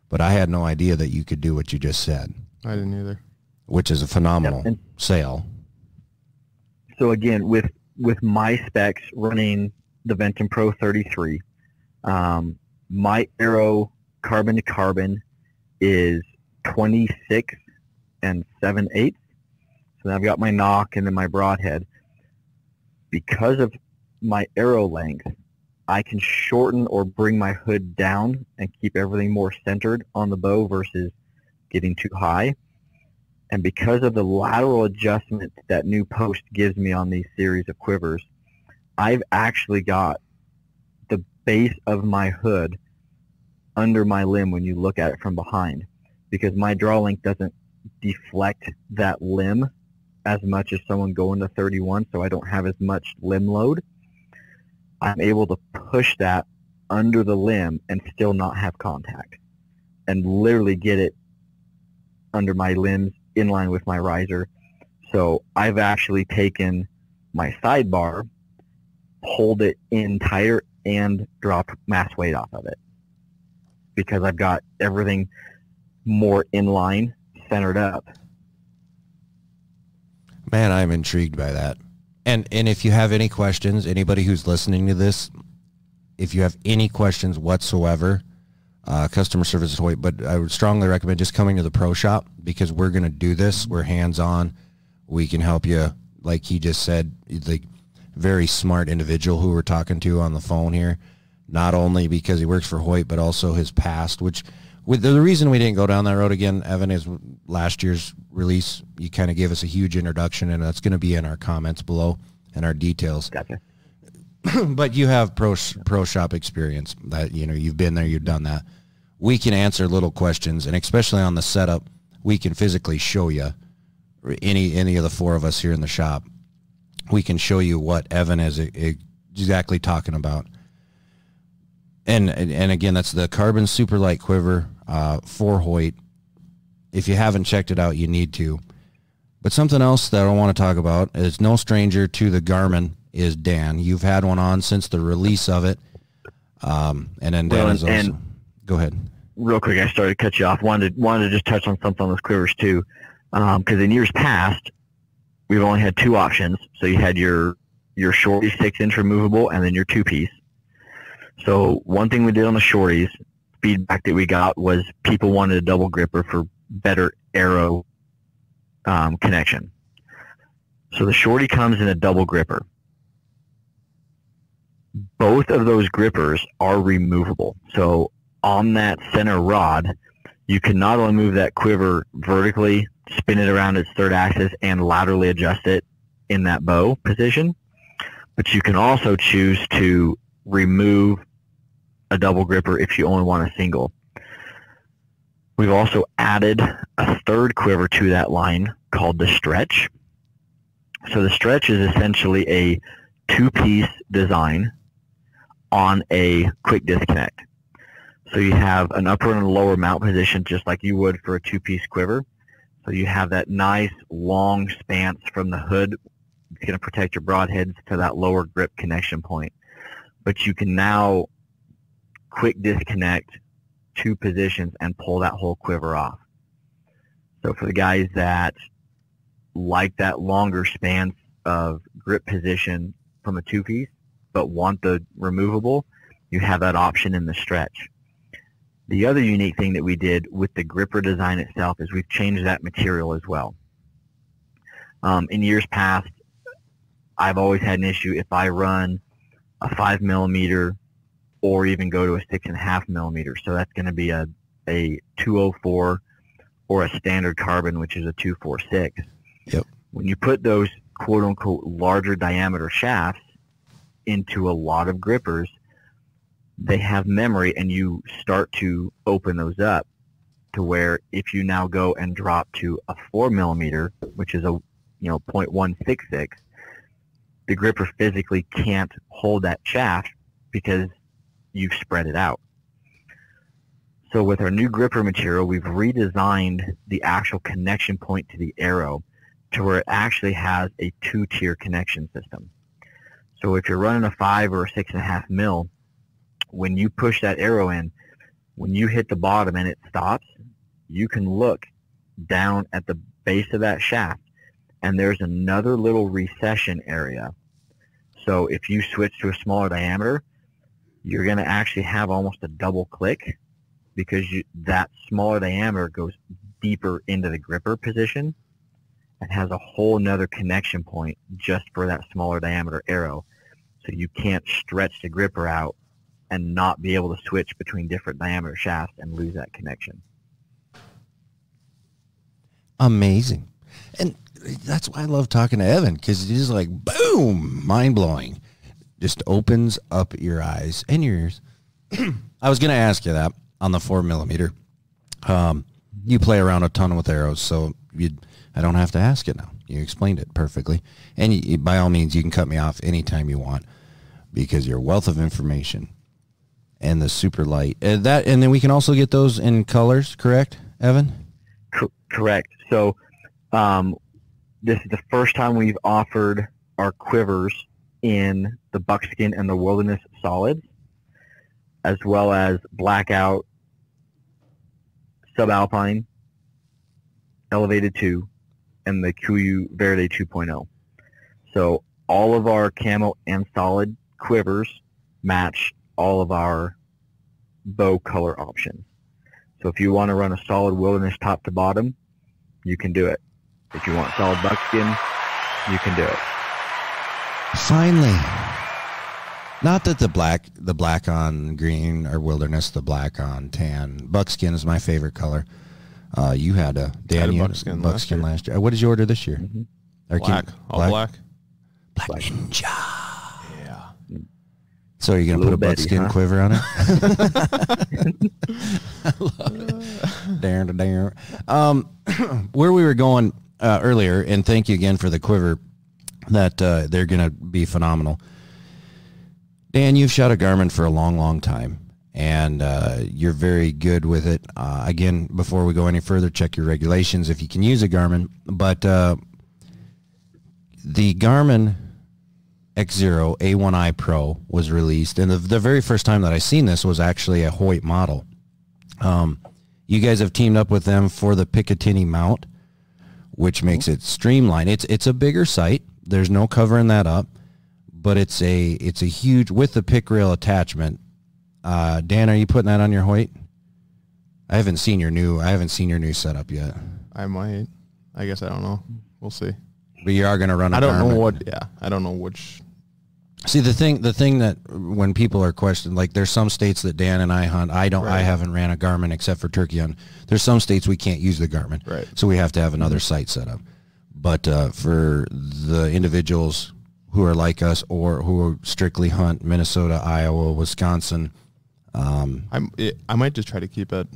but I had no idea that you could do what you just said. I didn't either. Which is a phenomenal sale. So again, with my specs running the Ventum Pro 33, my arrow carbon to carbon is 26 7/8. So then I've got my knock and then my broadhead. Because of my arrow length, I can shorten or bring my hood down and keep everything more centered on the bow versus getting too high. And because of the lateral adjustment that new post gives me on these series of quivers, I've actually got the base of my hood under my limb when you look at it from behind, because my draw length doesn't deflect that limb as much as someone going to 31, so I don't have as much limb load. I'm able to push that under the limb and still not have contact, and literally get it under my limbs in line with my riser. So I've actually taken my sidebar, pulled it in tighter, and dropped mass weight off of it, because I've got everything more in line, centered up. Man, I'm intrigued by that. And if you have any questions, anybody who's listening to this, if you have any questions whatsoever, customer service is Hoyt, but I would strongly recommend just coming to the pro shop, because we're going to do this. We're hands-on. We can help you. Like he just said, the very smart individual who we're talking to on the phone here, not only because he works for Hoyt, but also his past, which the reason we didn't go down that road again, Evan, is last year's release, you kind of gave us a huge introduction, and that's going to be in our comments below and our details. Gotcha. But you have pro shop experience. That, you've been there, you've done that. We can answer little questions, and especially on the setup, we can physically show you, any of the 4 of us here in the shop, we can show you what Evan is exactly talking about. And again, that's the carbon super light quiver for Hoyt. If you haven't checked it out, you need to. But something else that I want to talk about is no stranger to the Garmin is Dan. You've had one on since the release of it. And then Dan is also... Go ahead. Real quick, I started to cut you off. Wanted to just touch on something on those Quivers too. Because in years past, we've only had two options. So you had your shorty 6-inch removable and then your 2-piece. So one thing we did on the shorties, feedback that we got was people wanted a double gripper for better arrow connection. So the shorty comes in a double gripper. Both of those grippers are removable. So on that center rod, you can not only move that quiver vertically, spin it around its third axis, and laterally adjust it in that bow position, but you can also choose to remove a double gripper if you only want a single. We've also added a third quiver to that line called the Stretch. So the Stretch is essentially a 2-piece design on a quick disconnect. So you have an upper and a lower mount position just like you would for a 2-piece quiver. So you have that nice long span from the hood. It's going to protect your broadheads to that lower grip connection point. But you can now quick disconnect 2 positions and pull that whole quiver off. So for the guys that like that longer span of grip position from a 2-piece but want the removable, you have that option in the Stretch. The other unique thing that we did with the gripper design itself is we've changed that material as well. In years past, I've always had an issue if I run a 5mm or even go to a 6.5mm. So that's going to be a 204 or a standard carbon, which is a 246. Yep. When you put those quote-unquote larger diameter shafts into a lot of grippers, they have memory, and you start to open those up to where if you now go and drop to a 4mm, which is a 0.166, the gripper physically can't hold that shaft because you've spread it out. So with our new gripper material, we've redesigned the actual connection point to the arrow to where it actually has a 2-tier connection system. So if you're running a 5 or a 6.5 mil, when you push that arrow in, when you hit the bottom and it stops, you can look down at the base of that shaft, and there's another little recession area. So if you switch to a smaller diameter, you're going to actually have almost a double click because that smaller diameter goes deeper into the gripper position and has a whole nother connection point just for that smaller diameter arrow. So you can't stretch the gripper out and not be able to switch between different diameter shafts and lose that connection. Amazing. And that's why I love talking to Evan, because he's like, boom, mind-blowing. Just opens up your eyes and your ears. I was going to ask you that on the 4mm. You play around a ton with arrows, so I don't have to ask it now. You explained it perfectly. And by all means, you can cut me off anytime you want because you're a wealth of information. And the super light. And then we can also get those in colors, correct, Evan? Correct. So this is the first time we've offered our quivers in the buckskin and the wilderness solids, as well as blackout, subalpine, elevated 2, and the Kuyu Verde 2.0. So all of our camo and solid quivers match all of our bow color options. So if you want to run a solid wilderness top to bottom, you can do it. If you want solid buckskin, you can do it. Finally. Not that the black on green or wilderness, the black on tan. Buckskin is my favorite color. You had a buckskin last year. What did you order this year? Mm-hmm. Black. All black. Black Ninja. Yeah. So you're gonna put a buckskin quiver on it? I love it. Where we were going earlier, and thank you again for the quiver. That they're gonna be phenomenal. Dan, you've shot a Garmin for a long, long time. and you're very good with it. Again, before we go any further, check your regulations if you can use a Garmin. But the Garmin X0 A1i Pro was released, and the very first time that I seen this was actually a Hoyt model. You guys have teamed up with them for the Picatinny mount, which makes it streamlined. It's a bigger sight. There's no covering that up, but it's a huge, with the pick rail attachment. Dan, are you putting that on your Hoyt? I haven't seen your new setup yet. I might. I guess I don't know. We'll see. But you are going to run a I don't Garmin. know what. Yeah, I don't know which. See, the thing that when people are questioning, like there's some states that Dan and I hunt. I haven't ran a Garmin except for turkey hunt. There's some states we can't use the Garmin, right? So we have to have another site set up. But for the individuals who are like us or who strictly hunt Minnesota, Iowa, Wisconsin, I might just try to keep it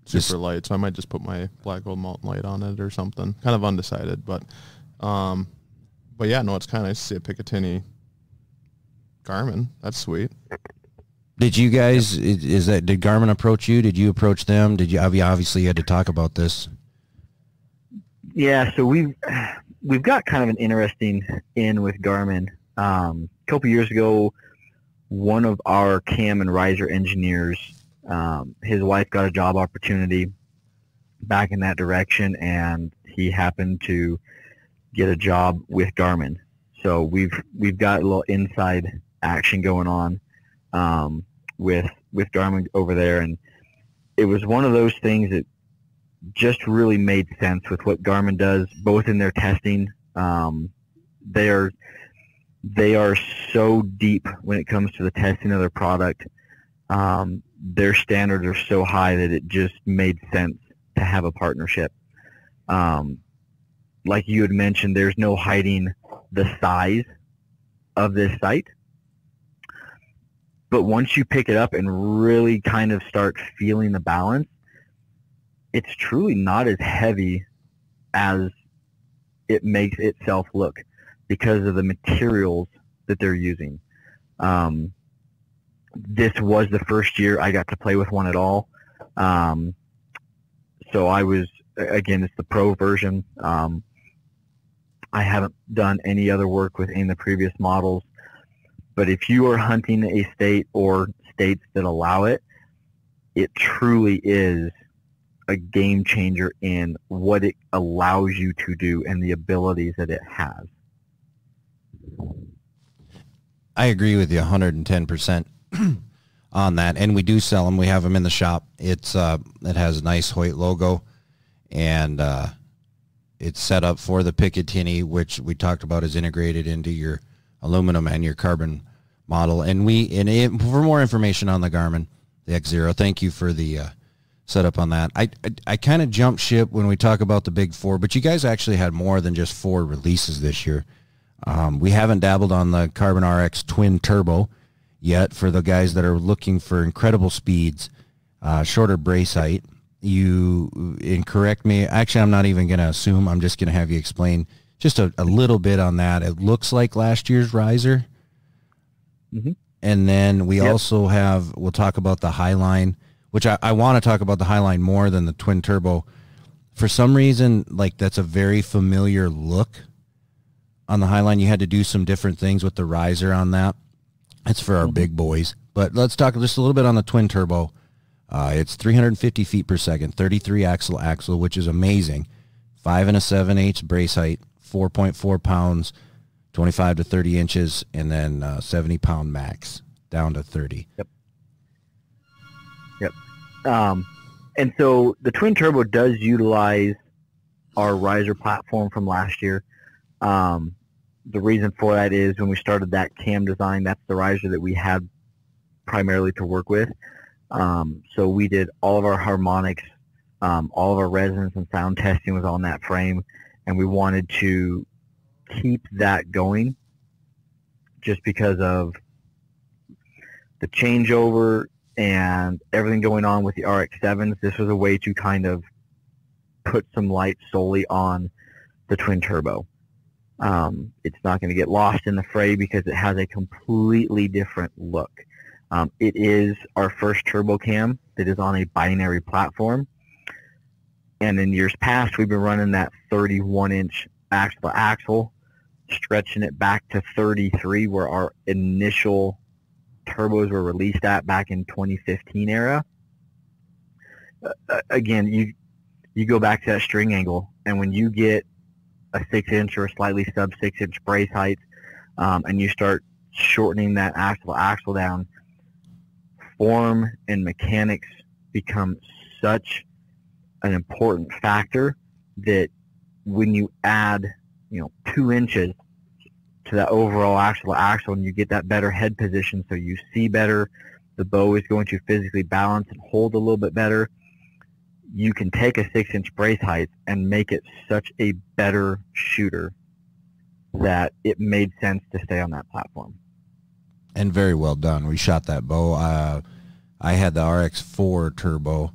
super light. So I might just put my Black Gold Mountain Light on it or something. Kind of undecided, but yeah, no, it's kind of nice to see a Picatinny Garmin. That's sweet. Did you guys, did Garmin approach you? Did you approach them? Did you, obviously you had to talk about this. Yeah, so we've got kind of an interesting in with Garmin. A couple years ago, one of our cam and riser engineers, his wife got a job opportunity back in that direction, and he happened to get a job with Garmin. So we've got a little inside action going on with Garmin over there, and it was one of those things that just really made sense with what Garmin does, both in their testing. They are so deep when it comes to the testing of their product. Their standards are so high that it just made sense to have a partnership. Like you had mentioned, there's no hiding the size of this sight. But once you pick it up and really kind of start feeling the balance, it's truly not as heavy as it makes itself look because of the materials that they're using. This was the first year I got to play with one at all. So I was, again, it's the Pro version. I haven't done any other work with any of the previous models. But if you are hunting a state or states that allow it, it truly is a game changer in what it allows you to do and the abilities that it has. I agree with you 110% on that, and we do sell them. We have them in the shop. It has a nice Hoyt logo, and it's set up for the Picatinny, which we talked about is integrated into your aluminum and your carbon model. And for more information on the Garmin, the X0, thank you for the setup on that. I kind of jumped ship when we talk about the big four, but you guys actually had more than just 4 releases this year. We haven't dabbled on the Carbon RX Twin Turbo yet for the guys that are looking for incredible speeds, shorter brace height. And correct me. Actually, I'm not even going to assume. I'm just going to have you explain just a little bit on that. It looks like last year's riser. Mm-hmm. And then we also we'll talk about the Highline, which I want to talk about the Highline more than the Twin Turbo. For some reason, like that's a very familiar look on the Highline. You had to do some different things with the riser on that. It's for our big boys. But let's talk just a little bit on the Twin Turbo. It's 350 feet per second, 33 axle, which is amazing. 5 7/8 brace height, 4.4 pounds, 25 to 30 inches, and then 70-pound max down to 30. Yep. And so the Twin Turbo does utilize our riser platform from last year. The reason for that is when we started that cam design, that's the riser that we had primarily to work with. So we did all of our harmonics, all of our resonance and sound testing was on that frame, and we wanted to keep that going just because of the changeover and everything going on with the RX-7s. This was a way to kind of put some light solely on the Twin Turbo. It's not going to get lost in the fray because it has a completely different look. It is our first turbo cam that is on a binary platform. And in years past, we've been running that 31-inch axle-to-axle, stretching it back to 33, where our initial turbos were released at back in 2015 era. Again, you go back to that string angle, and when you get a 6-inch or a slightly sub 6-inch brace height, and you start shortening that axle-to-axle down, form and mechanics become such an important factor that when you add 2 inches to that overall axle-to-axle, and you get that better head position, so you see better, the bow is going to physically balance and hold a little bit better. You can take a 6-inch brace height and make it such a better shooter that it made sense to stay on that platform. And very well done. We shot that bow. I had the RX4 turbo,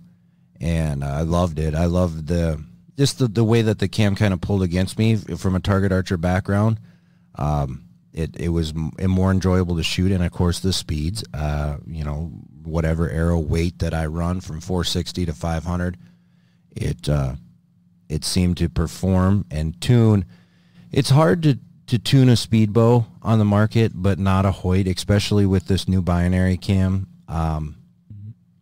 and I loved it. I loved the way that the cam kind of pulled against me from a target archer background. It was more enjoyable to shoot, and of course the speeds. Whatever arrow weight that I run from 460 to 500, it seemed to perform and tune. It's hard to tune a speed bow on the market, but not a Hoyt, especially with this new binary cam.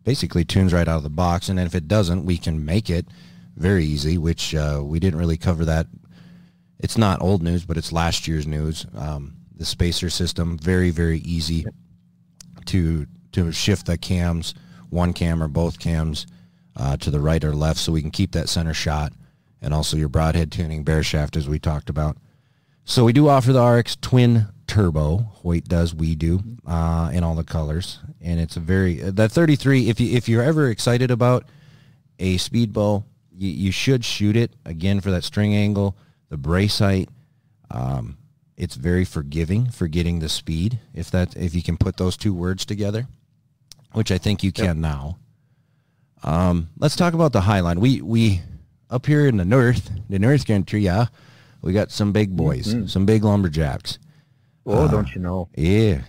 Basically tunes right out of the box, and if it doesn't, we can make it very easy, which we didn't really cover that. It's not old news, but it's last year's news. The spacer system, very, very easy to shift the cams, one cam or both cams, to the right or left, so we can keep that center shot, and also your broadhead tuning, bare shaft, as we talked about. So we do offer the RX Twin Turbo. Hoyt does, we do, in all the colors, and it's a that 33. If you're ever excited about a speed bow, you should shoot it again for that string angle, the brace height. It's very forgiving for getting the speed, if you can put those two words together, which I think you can now. Let's talk about the Highline. We up here in the north country, we got some big boys, some big lumberjacks. Oh, don't you know? Yeah.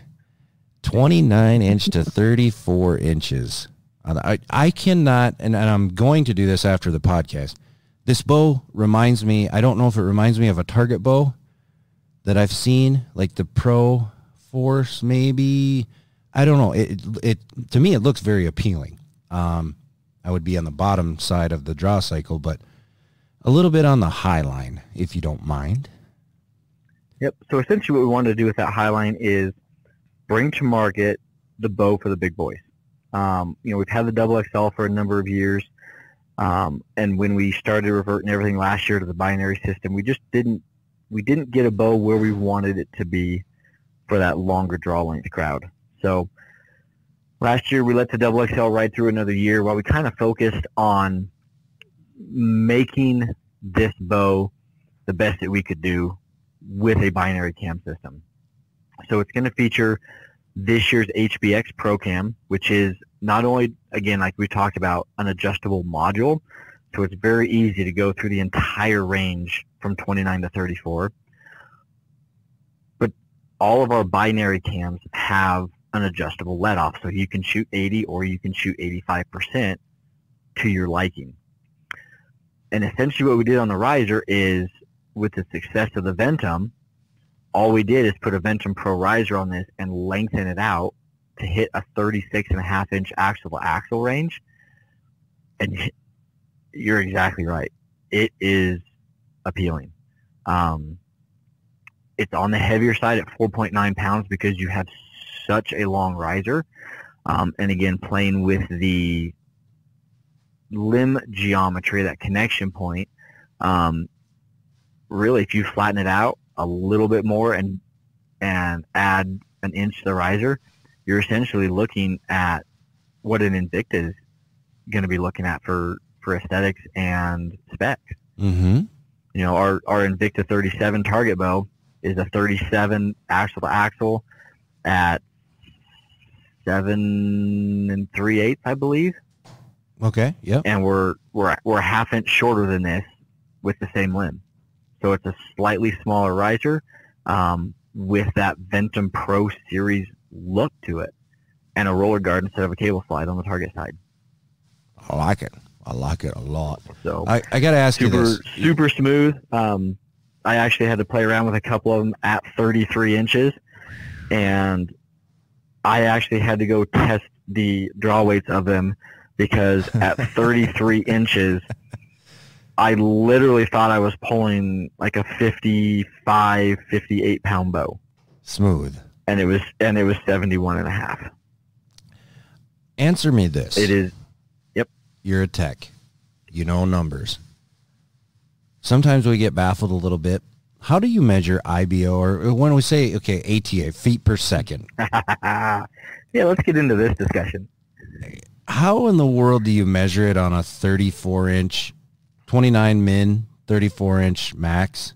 29-inch to 34 inches. I cannot, and I'm going to do this after the podcast. This bow reminds me, I don't know if it reminds me of a target bow that I've seen, like the Pro Force maybe. I don't know. It to me, it looks very appealing. I would be on the bottom side of the draw cycle, but a little bit on the Highline, if you don't mind. Yep. So essentially what we wanted to do with that Highline is bring to market the bow for the big boys. We've had the double XL for a number of years. And when we started reverting everything last year to the binary system, we didn't get a bow where we wanted it to be for that longer draw length crowd. So last year we let the double XL ride through another year while we kind of focused on making this bow the best that we could do with a binary cam system. So it's going to feature this year's Hbx Pro Cam, which is not only, again, like we talked about, an adjustable module, so it's very easy to go through the entire range from 29 to 34, but all of our binary cams have an adjustable let-off, so you can shoot 80 or you can shoot 85% to your liking. And essentially what we did on the riser is, with the success of the Ventum, all we did is put a Ventum Pro riser on this and lengthen it out to hit a 36.5-inch axle-to-axle range. And you're exactly right. It is appealing. It's on the heavier side at 4.9 pounds because you have such a long riser. And again, playing with the limb geometry, that connection point, really, if you flatten it out a little bit more and add an inch to the riser, you're essentially looking at what an Invicta is going to be looking at for aesthetics and spec. Mm-hmm. Our Invicta 37 target bow is a 37 axle to axle at 7 3/8, I believe. Okay. Yep. And we're a half inch shorter than this with the same limb. So it's a slightly smaller riser with that Ventum Pro series look to it. and a roller guard instead of a cable slide on the target side. I like it. I like it a lot. So I got to ask you this. Super smooth. I actually had to play around with a couple of them at 33 inches, and I actually had to go test the draw weights of them because at 33 inches, I literally thought I was pulling like a 55, 58 pound bow. Smooth. And it was 71 and a half. Answer me this. It is. Yep. You're a tech. You know numbers. Sometimes we get baffled a little bit. How do you measure IBO, or when we say, okay, ATA, feet per second? Yeah, let's get into this discussion. How in the world do you measure it on a 34-inch, 29 min, 34-inch max?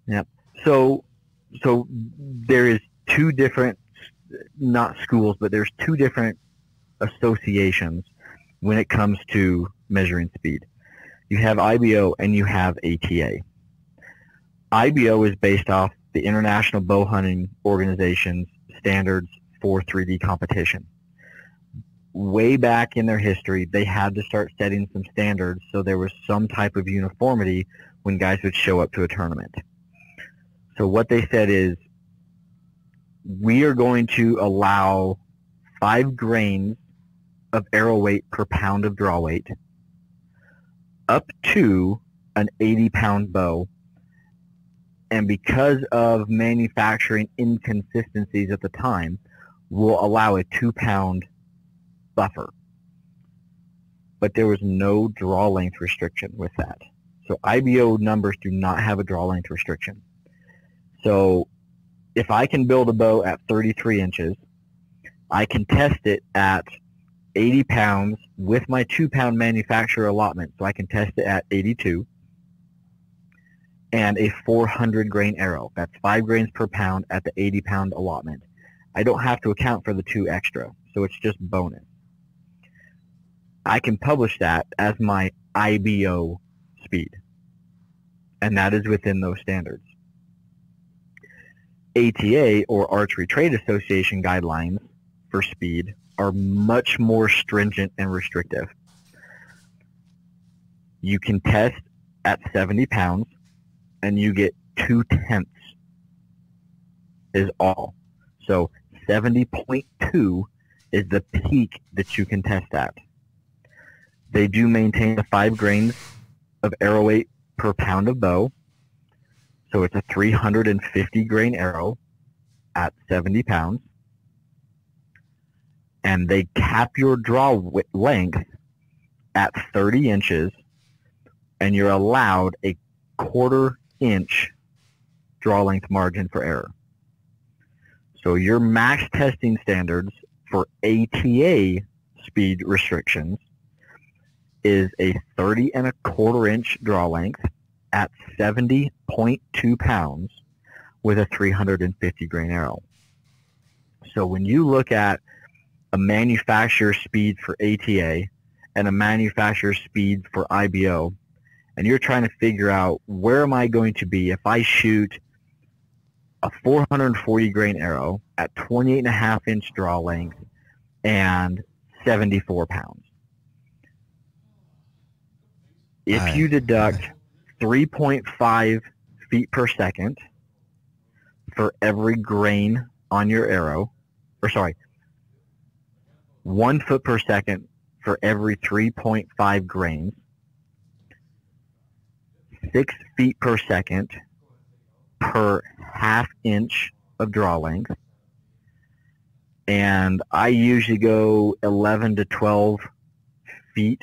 Yep. So there is two different, not schools, but there's two different associations when it comes to measuring speed. You have IBO and you have ATA. IBO is based off the International Bow Hunting Organization's standards for 3D competition. Way back in their history, they had to start setting some standards so there was some type of uniformity when guys would show up to a tournament. So what they said is, we are going to allow 5 grains of arrow weight per pound of draw weight up to an 80-pound bow. And because of manufacturing inconsistencies at the time, we'll allow a 2-pound buffer. But there was no draw length restriction with that. So IBO numbers do not have a draw length restriction. So if I can build a bow at 33 inches, I can test it at 80 pounds with my 2-pound manufacturer allotment. So I can test it at 82 and a 400 grain arrow. That's 5 grains per pound at the 80-pound allotment. I don't have to account for the 2 extra, so it's just bonus. I can publish that as my IBO speed, and that is within those standards. ATA, or Archery Trade Association guidelines for speed, are much more stringent and restrictive. You can test at 70 pounds, and you get 2/10 is all. So 70.2 is the peak that you can test at. They do maintain the 5 grains of arrow weight per pound of bow. So it's a 350 grain arrow at 70 pounds. And they cap your draw length at 30 inches, and you're allowed a 1/4 inch draw length margin for error. So your max testing standards for ATA speed restrictions is a 30 1/4 inch draw length at 70.2 pounds with a 350 grain arrow. So when you look at a manufacturer speed for ATA and a manufacturer speed for IBO, and you're trying to figure out where am I going to be if I shoot a 440 grain arrow at 28.5 inch draw length and 74 pounds. If you deduct 3.5 feet per second for every grain on your arrow, or sorry, 1 foot per second for every 3.5 grains, 6 feet per second per 1/2 inch of draw length, and I usually go 11 to 12 feet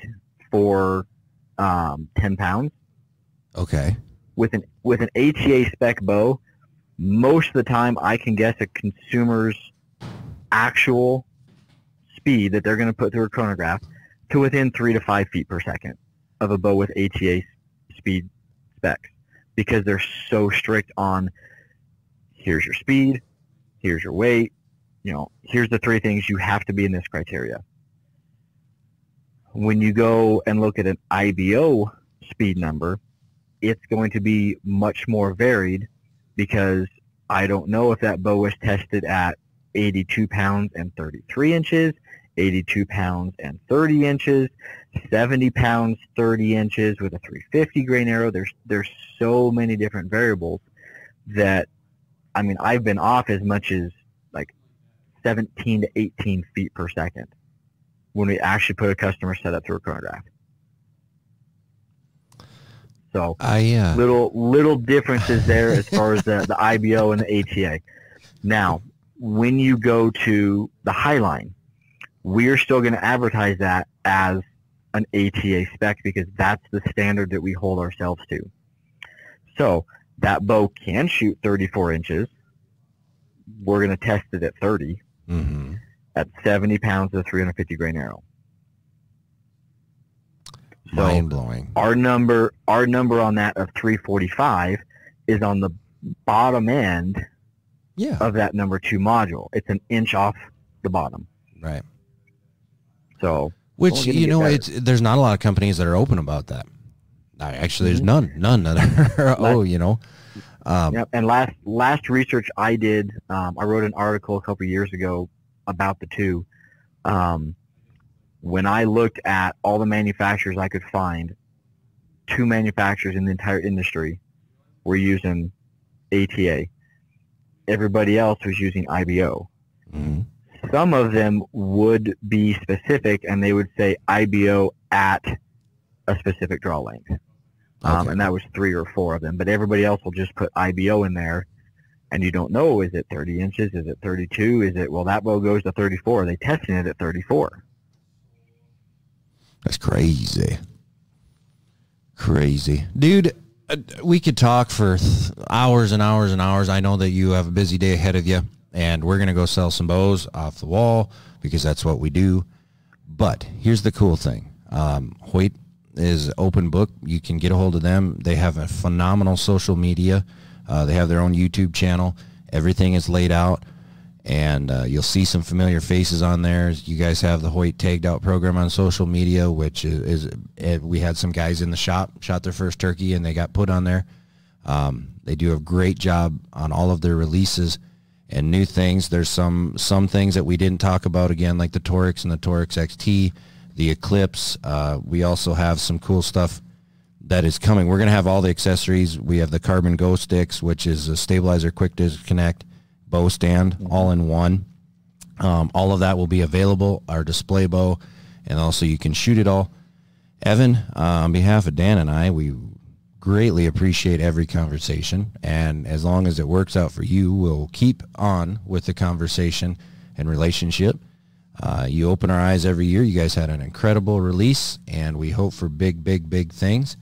for 10 pounds. Okay. With an ATA spec bow, most of the time I can guess a consumer's actual speed that they're going to put through a chronograph to within 3 to 5 feet per second of a bow with ATA speed specs, because they're so strict on here's your speed, here's your weight, here's the 3 things you have to be in this criteria. When you go and look at an IBO speed number, it's going to be much more varied, because I don't know if that bow was tested at 82 pounds and 33 inches, 82 pounds and 30 inches, 70 pounds, 30 inches with a 350 grain arrow. There's so many different variables that, I mean, I've been off as much as like 17 to 18 feet per second when we actually put a customer setup through a chronograph. So little differences there as far as the IBO and the ATA. Now, when you go to the Highline, we're still going to advertise that as an ATA spec because that's the standard that we hold ourselves to. So that bow can shoot 34 inches. We're going to test it at 30 at 70 pounds with a 350 grain arrow. So mind-blowing. Our number on that of 345 is on the bottom end of that number 2 module. It's an inch off the bottom. Right. So, which, you know, there's not a lot of companies that are open about that. Actually, there's none that are, you know. And last research I did, I wrote an article a couple of years ago about the 2. When I looked at all the manufacturers I could find, 2 manufacturers in the entire industry were using ATA. Everybody else was using IBO. Some of them would be specific, and they would say IBO at a specific draw length. And that was 3 or 4 of them. But everybody else will just put IBO in there, and you don't know, is it 30 inches? Is it 32? Is it, well, that bow goes to 34. They testing it at 34. That's crazy. Crazy. Dude, we could talk for hours and hours and hours. I know that you have a busy day ahead of you, and we're going to go sell some bows off the wall because that's what we do. But here's the cool thing. Hoyt is open book. You can get a hold of them. They have a phenomenal social media. They have their own YouTube channel. Everything is laid out. And you'll see some familiar faces on there. You guys have the Hoyt Tagged Out program on social media, which is we had some guys in the shop, shot their first turkey, and they got put on there. They do a great job on all of their releases and new things. There's some things that we didn't talk about, again, like the Torx and the Torx XT, the Eclipse. We also have some cool stuff that is coming. We're going to have all the accessories. We have the Carbon Go Sticks, which is a stabilizer, quick disconnect, bow stand, all in one. All of that will be available, our display bow, and also you can shoot it all. Evan, on behalf of Dan and I, we greatly appreciate every conversation, and as long as it works out for you, we'll keep on with the conversation and relationship. You open our eyes every year. You guys had an incredible release, and we hope for big, big, big things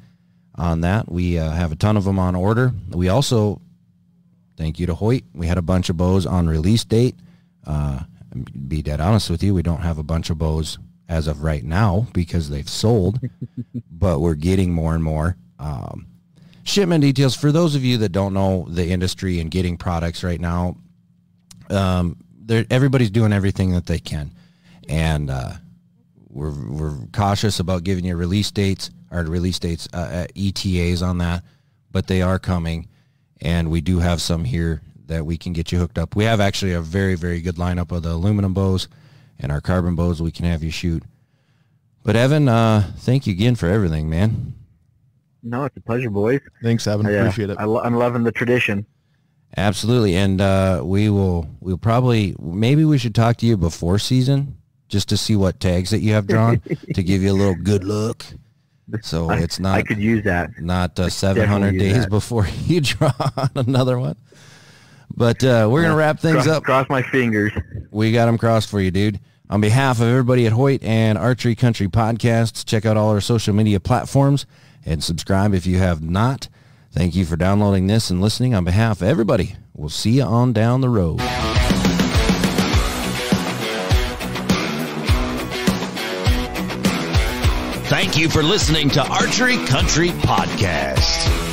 on that. We have a ton of them on order. We also, thank you to Hoyt, we had a bunch of bows on release date. Be dead honest with you, we don't have a bunch of bows as of right now because they've sold, but we're getting more and more. Shipment details, for those of you that don't know the industry and getting products right now, everybody's doing everything that they can. And we're cautious about giving you release dates, ETAs on that, but they are coming. And we do have some here that we can get you hooked up. We have actually a very, very good lineup of the aluminum bows and our carbon bows we can have you shoot. But Evan, thank you again for everything, man. No, it's a pleasure, boys. Thanks, Evan. Appreciate it. I'm loving the tradition. Absolutely. And we'll probably, maybe we should talk to you before season just to see what tags that you have drawn to give you a little good look. So it's not, I could use that. Not 700 days before you draw another one. But we're going to wrap things up. Cross my fingers. We got them crossed for you, dude. On behalf of everybody at Hoyt and Archery Country Podcasts, check out all our social media platforms and subscribe if you have not. Thank you for downloading this and listening. On behalf of everybody, we'll see you on down the road. Thank you for listening to Archery Country Podcast.